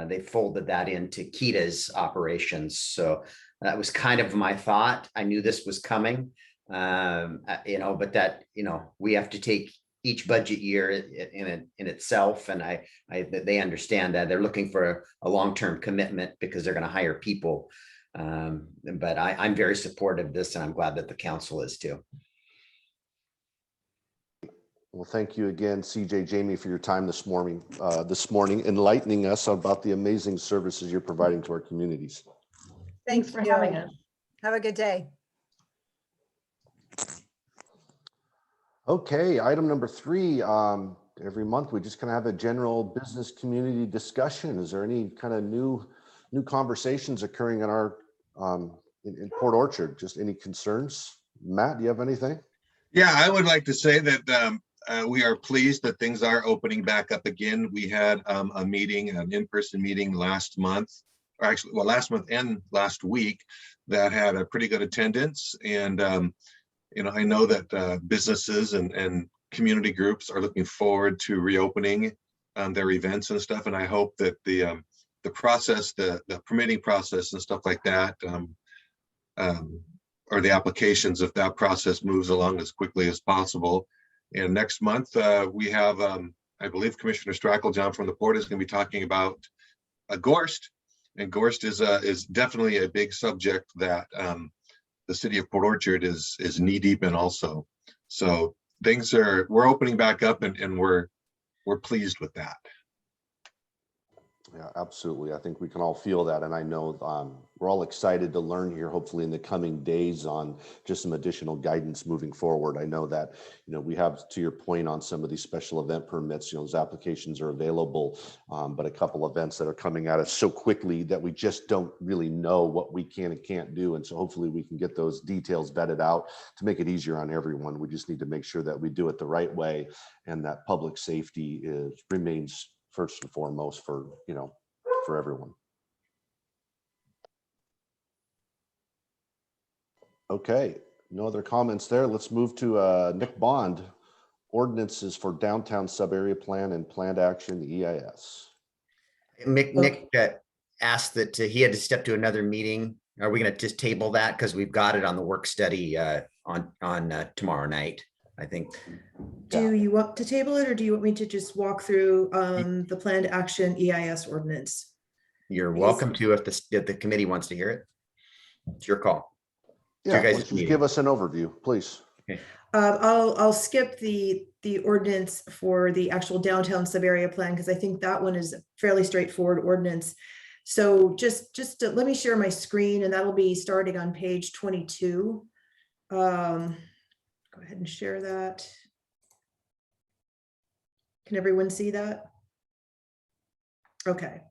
they folded that into KEDA's operations. So that was kind of my thought. I knew this was coming. You know, but that, you know, we have to take each budget year in itself, and they understand that they're looking for a long-term commitment because they're going to hire people. But I'm very supportive of this, and I'm glad that the council is too. Well, thank you again, CJ, Jamie, for your time this morning, enlightening us about the amazing services you're providing to our communities. Thanks for having us. Have a good day. Okay, item number 3. Every month we just kind of have a general business community discussion. Is there any kind of new conversations occurring in our in Port Orchard? Just any concerns? Matt, do you have anything? Yeah, I would like to say that we are pleased that things are opening back up again. We had a meeting, an in-person meeting last month, or actually, well, last month and last week, that had a pretty good attendance. And I know that businesses and community groups are looking forward to reopening their events and stuff. And I hope that the process, the permitting process and stuff like that, or the applications, if that process moves along as quickly as possible. And next month we have, I believe Commissioner Stracklejohn from the port is going to be talking about GORST, and GORST is definitely a big subject that the city of Port Orchard is knee deep in also. So we're opening back up, and we're pleased with that. Yeah, absolutely. I think we can all feel that. And I know we're all excited to learn here, hopefully in the coming days, on just some additional guidance moving forward. I know that, we have, to your point, on some of these special event permits, those applications are available, but a couple events that are coming at us so quickly that we just don't really know what we can and can't do. And so hopefully we can get those details vetted out to make it easier on everyone. We just need to make sure that we do it the right way, and that public safety remains first and foremost for everyone. Okay, no other comments there. Let's move to Nick Bond, ordinances for downtown sub-area plan and planned action, EIS. Nick asked that he had to step to another meeting. Are we going to just table that because we've got it on the work study on tomorrow night, I think. Do you want to table it, or do you want me to just walk through the planned action EIS ordinance? You're welcome to if the committee wants to hear it. It's your call. Yeah, just give us an overview, please. Okay. I'll skip the ordinance for the actual downtown sub-area plan, because I think that one is a fairly straightforward ordinance. So just let me share my screen, and that'll be starting on page 22. Go ahead and share that. Can everyone see that? Okay.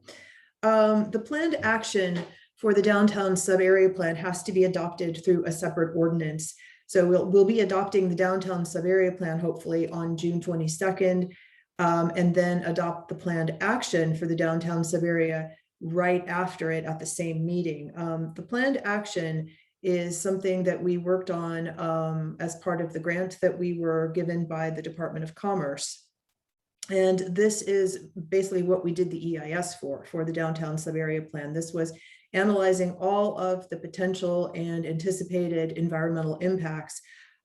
The planned action for the downtown sub-area plan has to be adopted through a separate ordinance. So we'll be adopting the downtown sub-area plan hopefully on June 22nd, and then adopt the planned action for the downtown sub-area right after it at the same meeting. The planned action is something that we worked on as part of the grant that we were given by the Department of Commerce. And this is basically what we did the EIS for the downtown sub-area plan. This was analyzing all of the potential and anticipated environmental impacts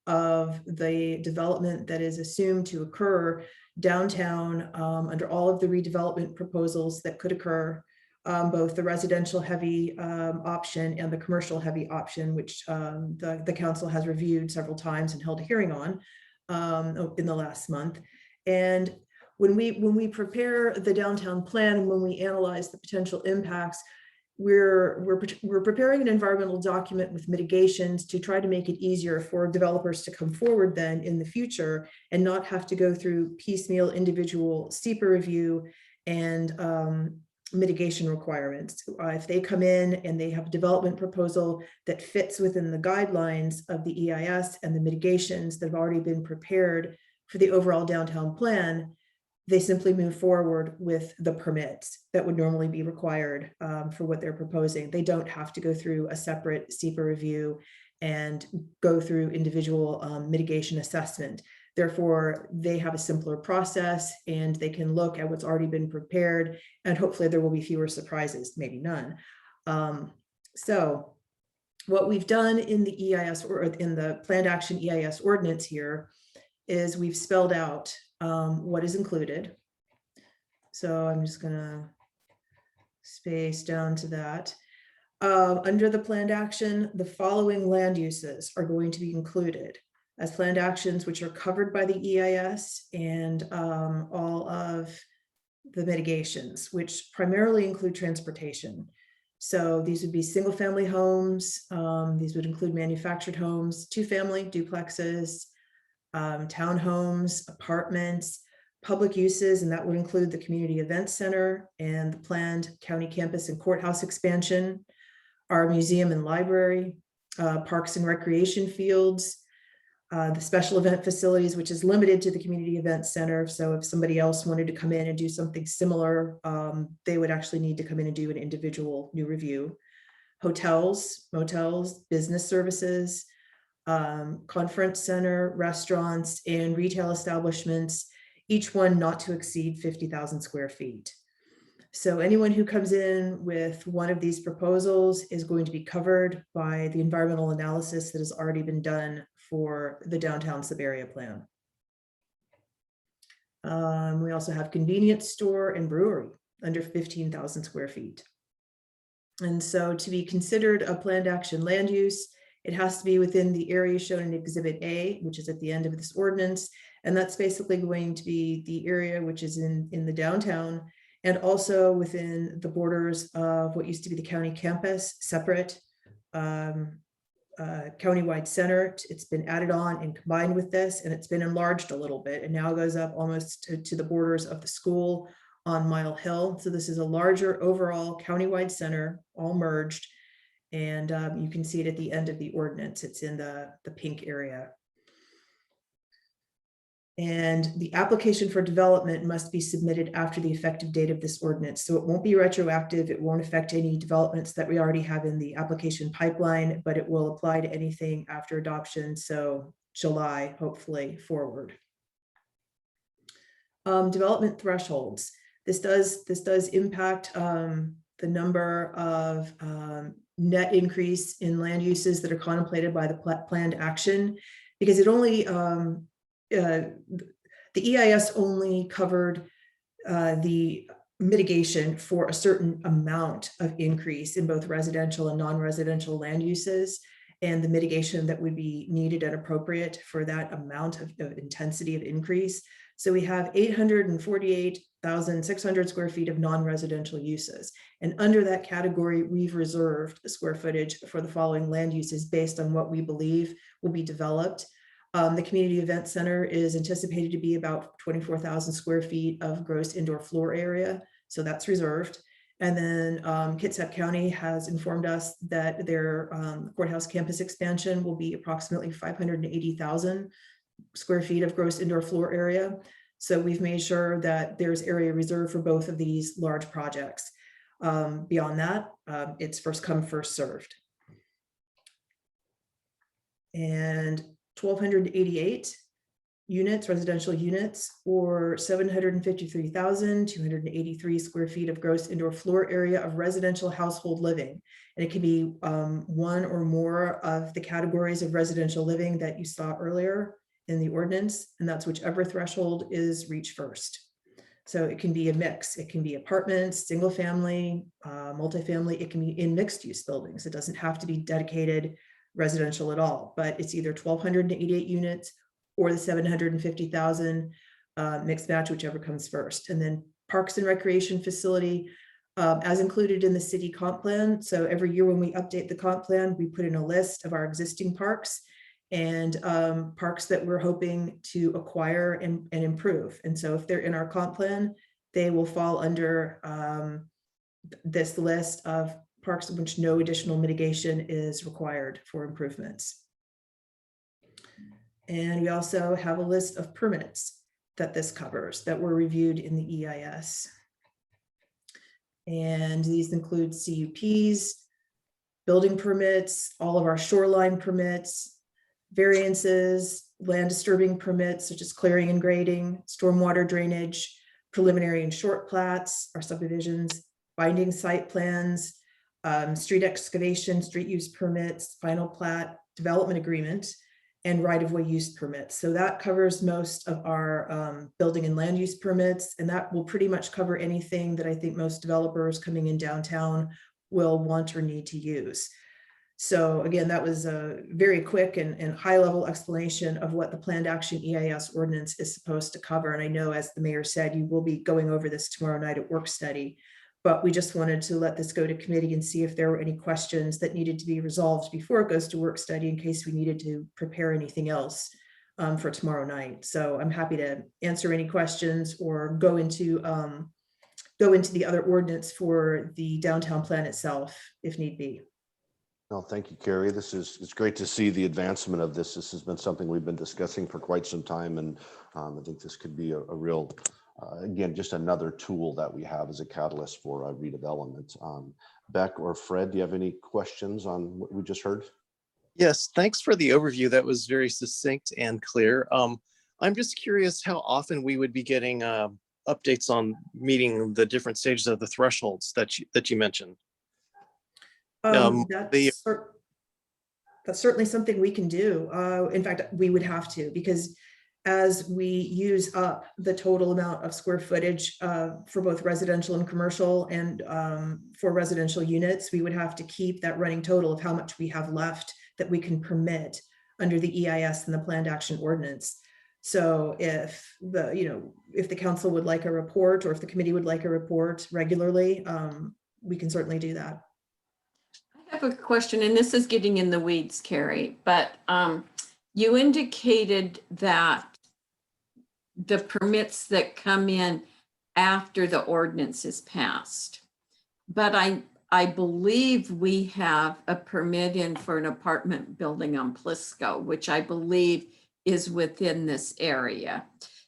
of the development that is assumed to occur downtown under all of the redevelopment proposals that could occur, both the residential heavy option and the commercial heavy option, which the council has reviewed several times and held a hearing on in the last month. And when we prepare the downtown plan and when we analyze the potential impacts, we're preparing an environmental document with mitigations to try to make it easier for developers to come forward then in the future and not have to go through piecemeal individual SEPA review and mitigation requirements. If they come in and they have a development proposal that fits within the guidelines of the EIS and the mitigations that have already been prepared for the overall downtown plan, they simply move forward with the permits that would normally be required for what they're proposing. They don't have to go through a separate SEPA review and go through individual mitigation assessment. Therefore, they have a simpler process and they can look at what's already been prepared, and hopefully there will be fewer surprises, maybe none. So what we've done in the EIS or in the planned action EIS ordinance here is we've spelled out what is included. So I'm just gonna space down to that. Under the planned action, the following land uses are going to be included as planned actions, which are covered by the EIS, and all of the mitigations, which primarily include transportation. So these would be single family homes. These would include manufactured homes, 2-family duplexes, townhomes, apartments, public uses, and that would include the community event center and the planned county campus and courthouse expansion, our museum and library, parks and recreation fields, The special event facilities, which is limited to the community event center. So if somebody else wanted to come in and do something similar, they would actually need to come in and do an individual new review. Hotels, motels, business services, conference center, restaurants, and retail establishments, each one not to exceed 50,000 square feet. So anyone who comes in with one of these proposals is going to be covered by the environmental analysis that has already been done for the downtown sub-area plan. We also have convenience store and brewery under 15,000 square feet. And so to be considered a planned action land use, it has to be within the area shown in Exhibit A, which is at the end of this ordinance. And that's basically going to be the area which is in the downtown, and also within the borders of what used to be the county campus, separate countywide center. It's been added on and combined with this, and it's been enlarged a little bit, and now goes up almost to the borders of the school on Mile Hill. So this is a larger overall countywide center, all merged. And you can see it at the end of the ordinance. It's in the pink area. And the application for development must be submitted after the effective date of this ordinance. So it won't be retroactive. It won't affect any developments that we already have in the application pipeline, but it will apply to anything after adoption. So July, hopefully forward. Development thresholds. This does impact the number of net increase in land uses that are contemplated by the planned action, because it only the EIS only covered the mitigation for a certain amount of increase in both residential and non-residential land uses, and the mitigation that would be needed and appropriate for that amount of intensity of increase. So we have 848,600 square feet of non-residential uses. And under that category, we've reserved the square footage for the following land uses based on what we believe will be developed. The community event center is anticipated to be about 24,000 square feet of gross indoor floor area. So that's reserved. And then Kitsap County has informed us that their courthouse campus expansion will be approximately 580,000 square feet of gross indoor floor area. So we've made sure that there's area reserved for both of these large projects. Beyond that, it's first come, first served. And 1,288 units, residential units, or 753,283 square feet of gross indoor floor area of residential household living. And it can be one or more of the categories of residential living that you saw earlier in the ordinance, and that's whichever threshold is reached first. So it can be a mix. It can be apartments, single family, multifamily. It can be in mixed use buildings. It doesn't have to be dedicated residential at all, but it's either 1,288 units or the 750,000 mixed match, whichever comes first. And then parks and recreation facility, as included in the city comp plan. So every year when we update the comp plan, we put in a list of our existing parks and parks that we're hoping to acquire and improve. And so if they're in our comp plan, they will fall under this list of parks in which no additional mitigation is required for improvements. And we also have a list of permits that this covers that were reviewed in the EIS. And these include CUPs, building permits, all of our shoreline permits, variances, land disturbing permits such as clearing and grading, stormwater drainage, preliminary and short plats, our subdivisions, binding site plans, street excavation, street use permits, final plat, development agreement, and right-of-way use permits. So that covers most of our building and land use permits, and that will pretty much cover anything that I think most developers coming in downtown will want or need to use. So again, that was a very quick and high-level explanation of what the planned action EIS ordinance is supposed to cover. And I know, as the mayor said, you will be going over this tomorrow night at work study, but we just wanted to let this go to committee and see if there were any questions that needed to be resolved before it goes to work study in case we needed to prepare anything else for tomorrow night. So I'm happy to answer any questions or go into the other ordinance for the downtown plan itself if need be. No, thank you, Carrie. It's great to see the advancement of this. This has been something we've been discussing for quite some time, and I think this could be a real, again, just another tool that we have as a catalyst for redevelopment. Beck or Fred, do you have any questions on what we just heard? Yes, thanks for the overview. That was very succinct and clear. I'm just curious how often we would be getting updates on meeting the different stages of the thresholds that you mentioned. That's certainly something we can do. In fact, we would have to, because as we use up the total amount of square footage for both residential and commercial, and for residential units, we would have to keep that running total of how much we have left that we can permit under the EIS and the planned action ordinance. So if the council would like a report, or if the committee would like a report regularly, we can certainly do that. I have a question, and this is getting in the weeds, Carrie, but you indicated that the permits that come in after the ordinance is passed, but I believe we have a permit in for an apartment building on Plisco, which I believe is within this area.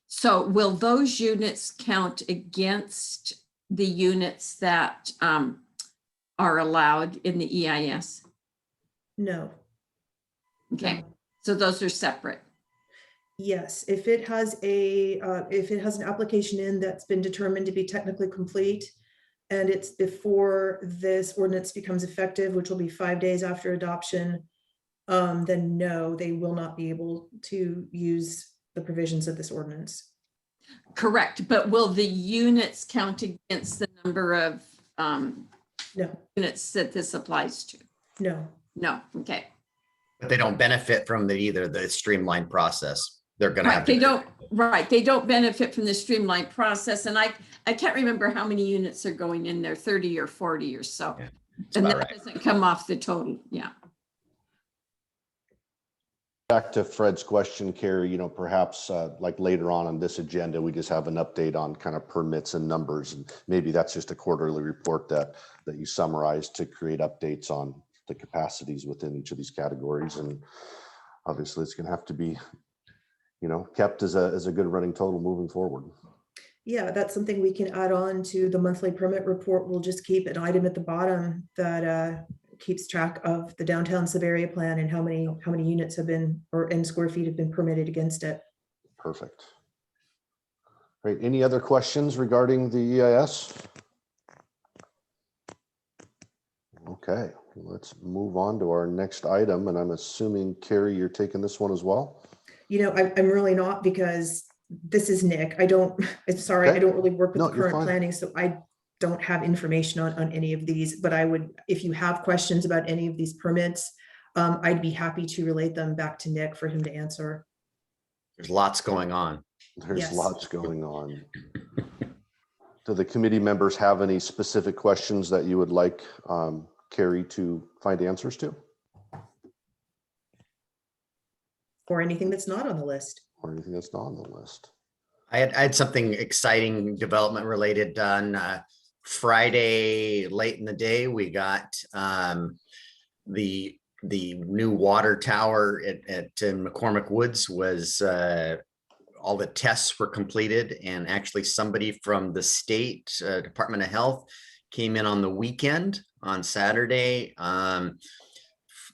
So will those units count against the units that are allowed in the EIS? No. Okay, no. So those are separate. Yes, if it has an application in that's been determined to be technically complete, and it's before this ordinance becomes effective, which will be 5 days after adoption, then no, they will not be able to use the provisions of this ordinance. Correct, but will the units count against the number of no. units that this applies to? No. No, okay. But they don't benefit from either the streamlined process. They're going to have to. They don't benefit from the streamlined process. And I can't remember how many units are going in there, 30 or 40 or so. Yeah, and that doesn't come off the total. Yeah. Back to Fred's question, Carrie, perhaps like later on this agenda, we just have an update on kind of permits and numbers. And maybe that's just a quarterly report that you summarize to create updates on the capacities within each of these categories. And obviously it's going to have to be, kept as a good running total moving forward. Yeah, that's something we can add on to the monthly permit report. We'll just keep an item at the bottom that keeps track of the downtown sub-area plan and how many units have been, and square feet have been permitted against it. Perfect. Great. Any other questions regarding the EIS? Okay, let's move on to our next item. And I'm assuming, Carrie, you're taking this one as well? I'm really not, because this is Nick. I'm sorry, okay. I don't really work with the current planning, so I don't have information on any of these, but I would, if you have questions about any of these permits, I'd be happy to relate them back to Nick for him to answer. There's lots going on. There's lots going on. Do the committee members have any specific questions that you would like Carrie to find answers to? Or anything that's not on the list. Or anything that's not on the list. I had something exciting development related done Friday late in the day. We got the new water tower at McCormick Woods was all the tests were completed, and actually somebody from the state Department of Health came in on the weekend on Saturday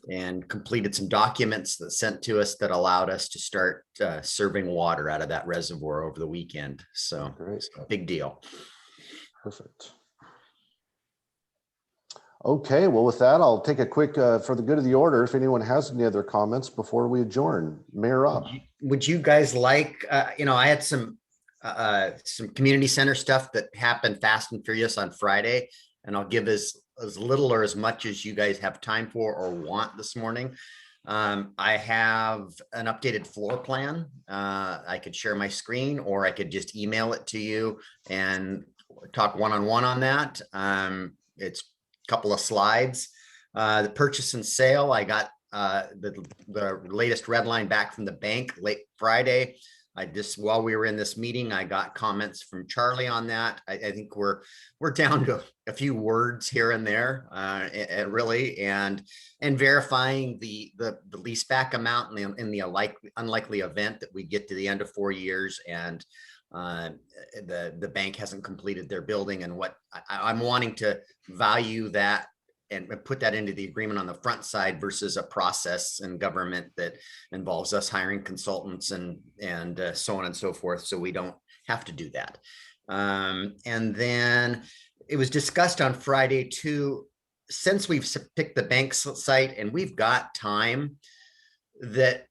and completed some documents that sent to us that allowed us to start serving water out of that reservoir over the weekend. So it's a big deal. Perfect. Okay, well, with that, I'll take a quick, for the good of the order, if anyone has any other comments before we adjourn. Mayor Rob. Would you guys like, I had some community center stuff that happened fast and furious on Friday, and I'll give as little or as much as you guys have time for or want this morning. I have an updated floor plan. I could share my screen, or I could just email it to you and talk one-on-one on that. It's a couple of slides. The purchase and sale, I got the latest red line back from the bank late Friday. I just, while we were in this meeting, I got comments from Charlie on that. I think we're down to a few words here and there, really, and verifying the lease back amount in the unlikely event that we get to the end of 4 years and the bank hasn't completed their building, and what I'm wanting to value that and put that into the agreement on the front side versus a process in government that involves us hiring consultants and so on and so forth. So we don't have to do that. And then it was discussed on Friday too, since we've picked the bank site and we've got time, that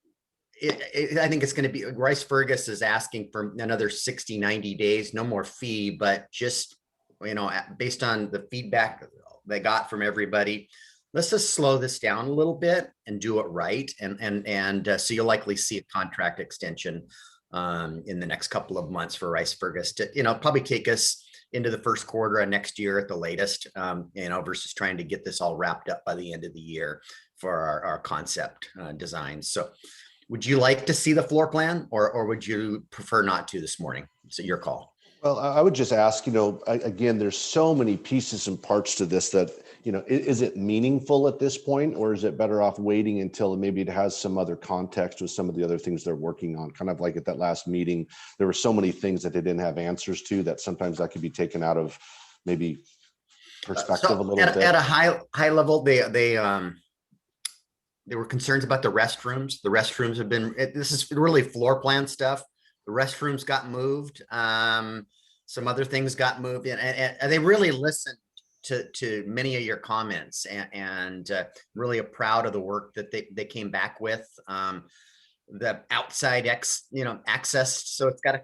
I think it's going to be, Rice Fergus is asking for another 60, 90 days, no more fee, but just, based on the feedback they got from everybody, let's just slow this down a little bit and do it right. And so you'll likely see a contract extension in the next couple of months for Rice Fergus to, probably take us into the first quarter of next year at the latest, versus trying to get this all wrapped up by the end of the year for our concept design. So would you like to see the floor plan or would you prefer not to this morning? So your call. Well, I would just ask, again, there's so many pieces and parts to this that, is it meaningful at this point, or is it better off waiting until maybe it has some other context with some of the other things they're working on? Kind of like at that last meeting, there were so many things that they didn't have answers to that sometimes that could be taken out of maybe perspective a little bit. At a high level, there were concerns about the restrooms. The restrooms have been, this is really floor plan stuff. The restrooms got moved. Some other things got moved in, and they really listened to many of your comments and really are proud of the work that they came back with. The outside access. So it's got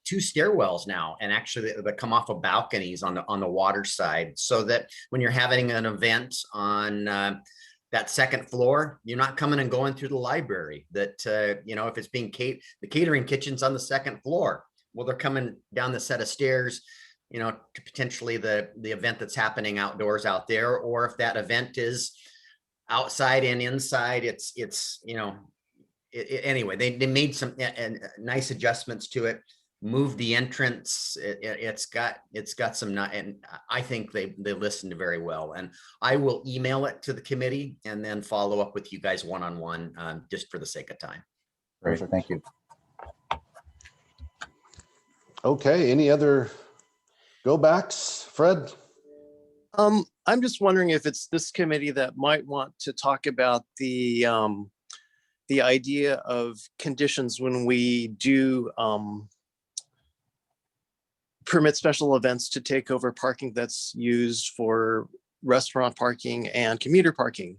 two stairwells now, and actually they come off of balconies on the water side, so that when you're having an event on that second floor, you're not coming and going through the library. That if it's being the catering kitchen's on the second floor, well, they're coming down the set of stairs, to potentially the event that's happening outdoors out there, or if that event is outside and inside, anyway, they made some nice adjustments to it. Moved the entrance. It's got some, and I think they listened very well. And I will email it to the committee and then follow up with you guys one-on-one, just for the sake of time. Great, thank you. Okay, any other go backs, Fred? I'm just wondering if it's this committee that might want to talk about the idea of conditions when we do permit special events to take over parking that's used for restaurant parking and commuter parking.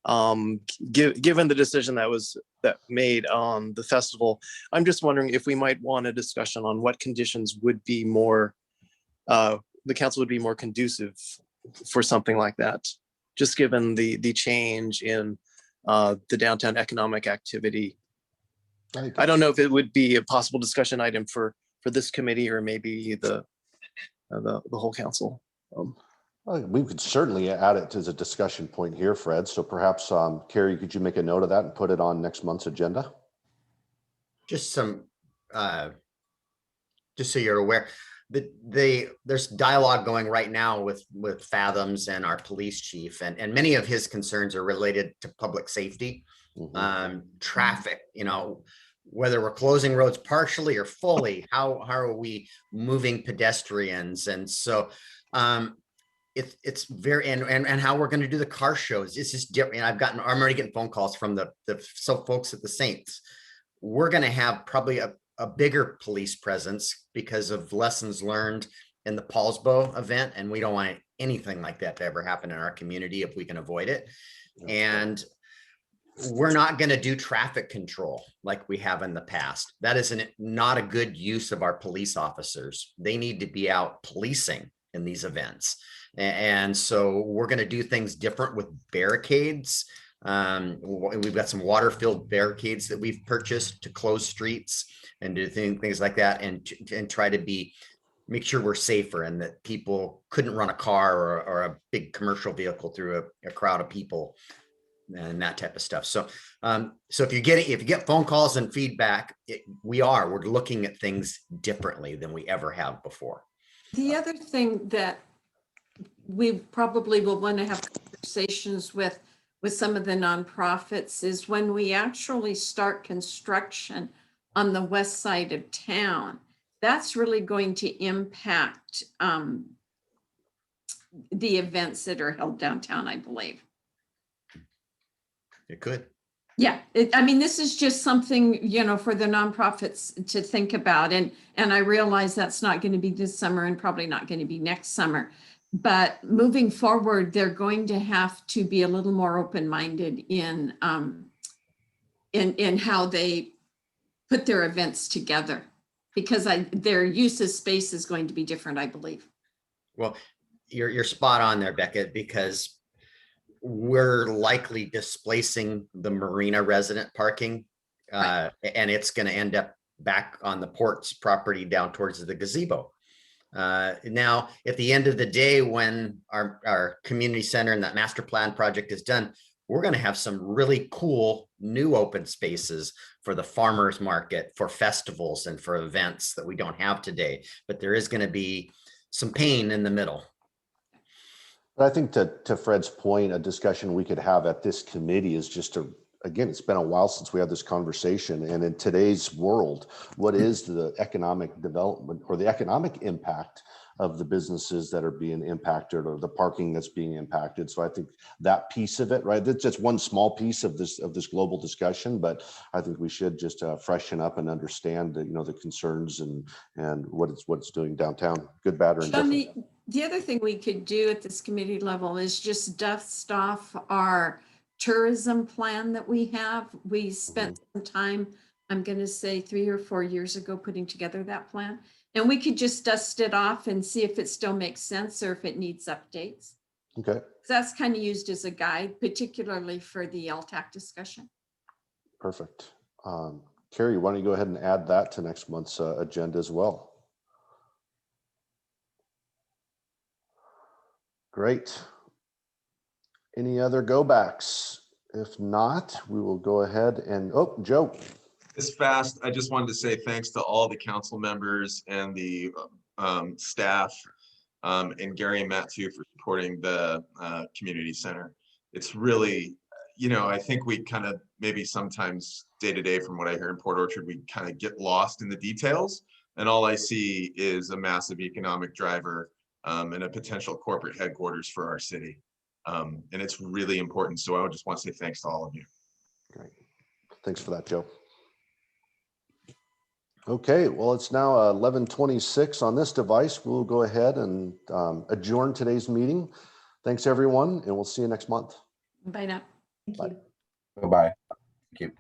Given the decision that made on the festival, I'm just wondering if we might want a discussion on what conditions would be more, the council would be more conducive for something like that, just given the change in the downtown economic activity. I don't know if it would be a possible discussion item for this committee or maybe the whole council. We could certainly add it as a discussion point here, Fred. So perhaps, Carrie, could you make a note of that and put it on next month's agenda? Just some, just so you're aware, there's dialogue going right now with Fathoms and our police chief, and many of his concerns are related to public safety, traffic, whether we're closing roads partially or fully, how are we moving pedestrians? And so it's very, and how we're going to do the car shows. It's just different. I'm already getting phone calls from the folks at the Saints. We're going to have probably a bigger police presence because of lessons learned in the Paulsbo event. And we don't want anything like that to ever happen in our community if we can avoid it. And we're not going to do traffic control like we have in the past. That is not a good use of our police officers. They need to be out policing in these events. And so we're going to do things different with barricades. We've got some water-filled barricades that we've purchased to close streets and do things like that, and try to make sure we're safer and that people couldn't run a car or a big commercial vehicle through a crowd of people. and that type of stuff. So, so if you get phone calls and feedback, we're looking at things differently than we ever have before. The other thing that we probably will want to have conversations with some of the nonprofits is when we actually start construction on the west side of town, that's really going to impact the events that are held downtown, I believe. It could. Yeah, I mean, this is just something, you know, for the nonprofits to think about. And I realize that's not going to be this summer and probably not going to be next summer. But moving forward, they're going to have to be a little more open-minded in how they put their events together, because their use of space is going to be different, I believe. Well, you're spot on there, Becca, because we're likely displacing the marina resident parking, and it's going to end up back on the port's property down towards the gazebo. Now, at the end of the day, when our community center and that master plan project is done, we're going to have some really cool new open spaces for the farmers market, for festivals, and for events that we don't have today. But there is going to be some pain in the middle. But I think to Fred's point, a discussion we could have at this committee is just to, again, it's been a while since we had this conversation. And in today's world, what is the economic development or the economic impact of the businesses that are being impacted, or the parking that's being impacted? So I think that piece of it, right? That's just one small piece of this global discussion, but I think we should just freshen up and understand the, you know, the concerns and what it's doing downtown, good, bad, or indifferent. The other thing we could do at this committee level is just dust off our tourism plan that we have. We spent some time, I'm going to say 3 or 4 years ago, putting together that plan. And we could just dust it off and see if it still makes sense or if it needs updates. Okay. So that's kind of used as a guide, particularly for the LTAC discussion. Perfect. Carrie, why don't you go ahead and add that to next month's agenda as well? Great. Any other go backs? If not, we will go ahead and, oh, Joe. This fast, I just wanted to say thanks to all the council members and the staff, and Gary and Matt too for supporting the community center. It's really, you know, I think we kind of maybe sometimes day to day from what I hear in Port Orchard, we kind of get lost in the details, and all I see is a massive economic driver and a potential corporate headquarters for our city. And it's really important. So I just want to say thanks to all of you. Great. Thanks for that, Joe. Okay, well, it's now 11:26 on this device. We'll go ahead and adjourn today's meeting. Thanks, everyone, and we'll see you next month. Bye now. Thank you. Bye-bye. Thank you.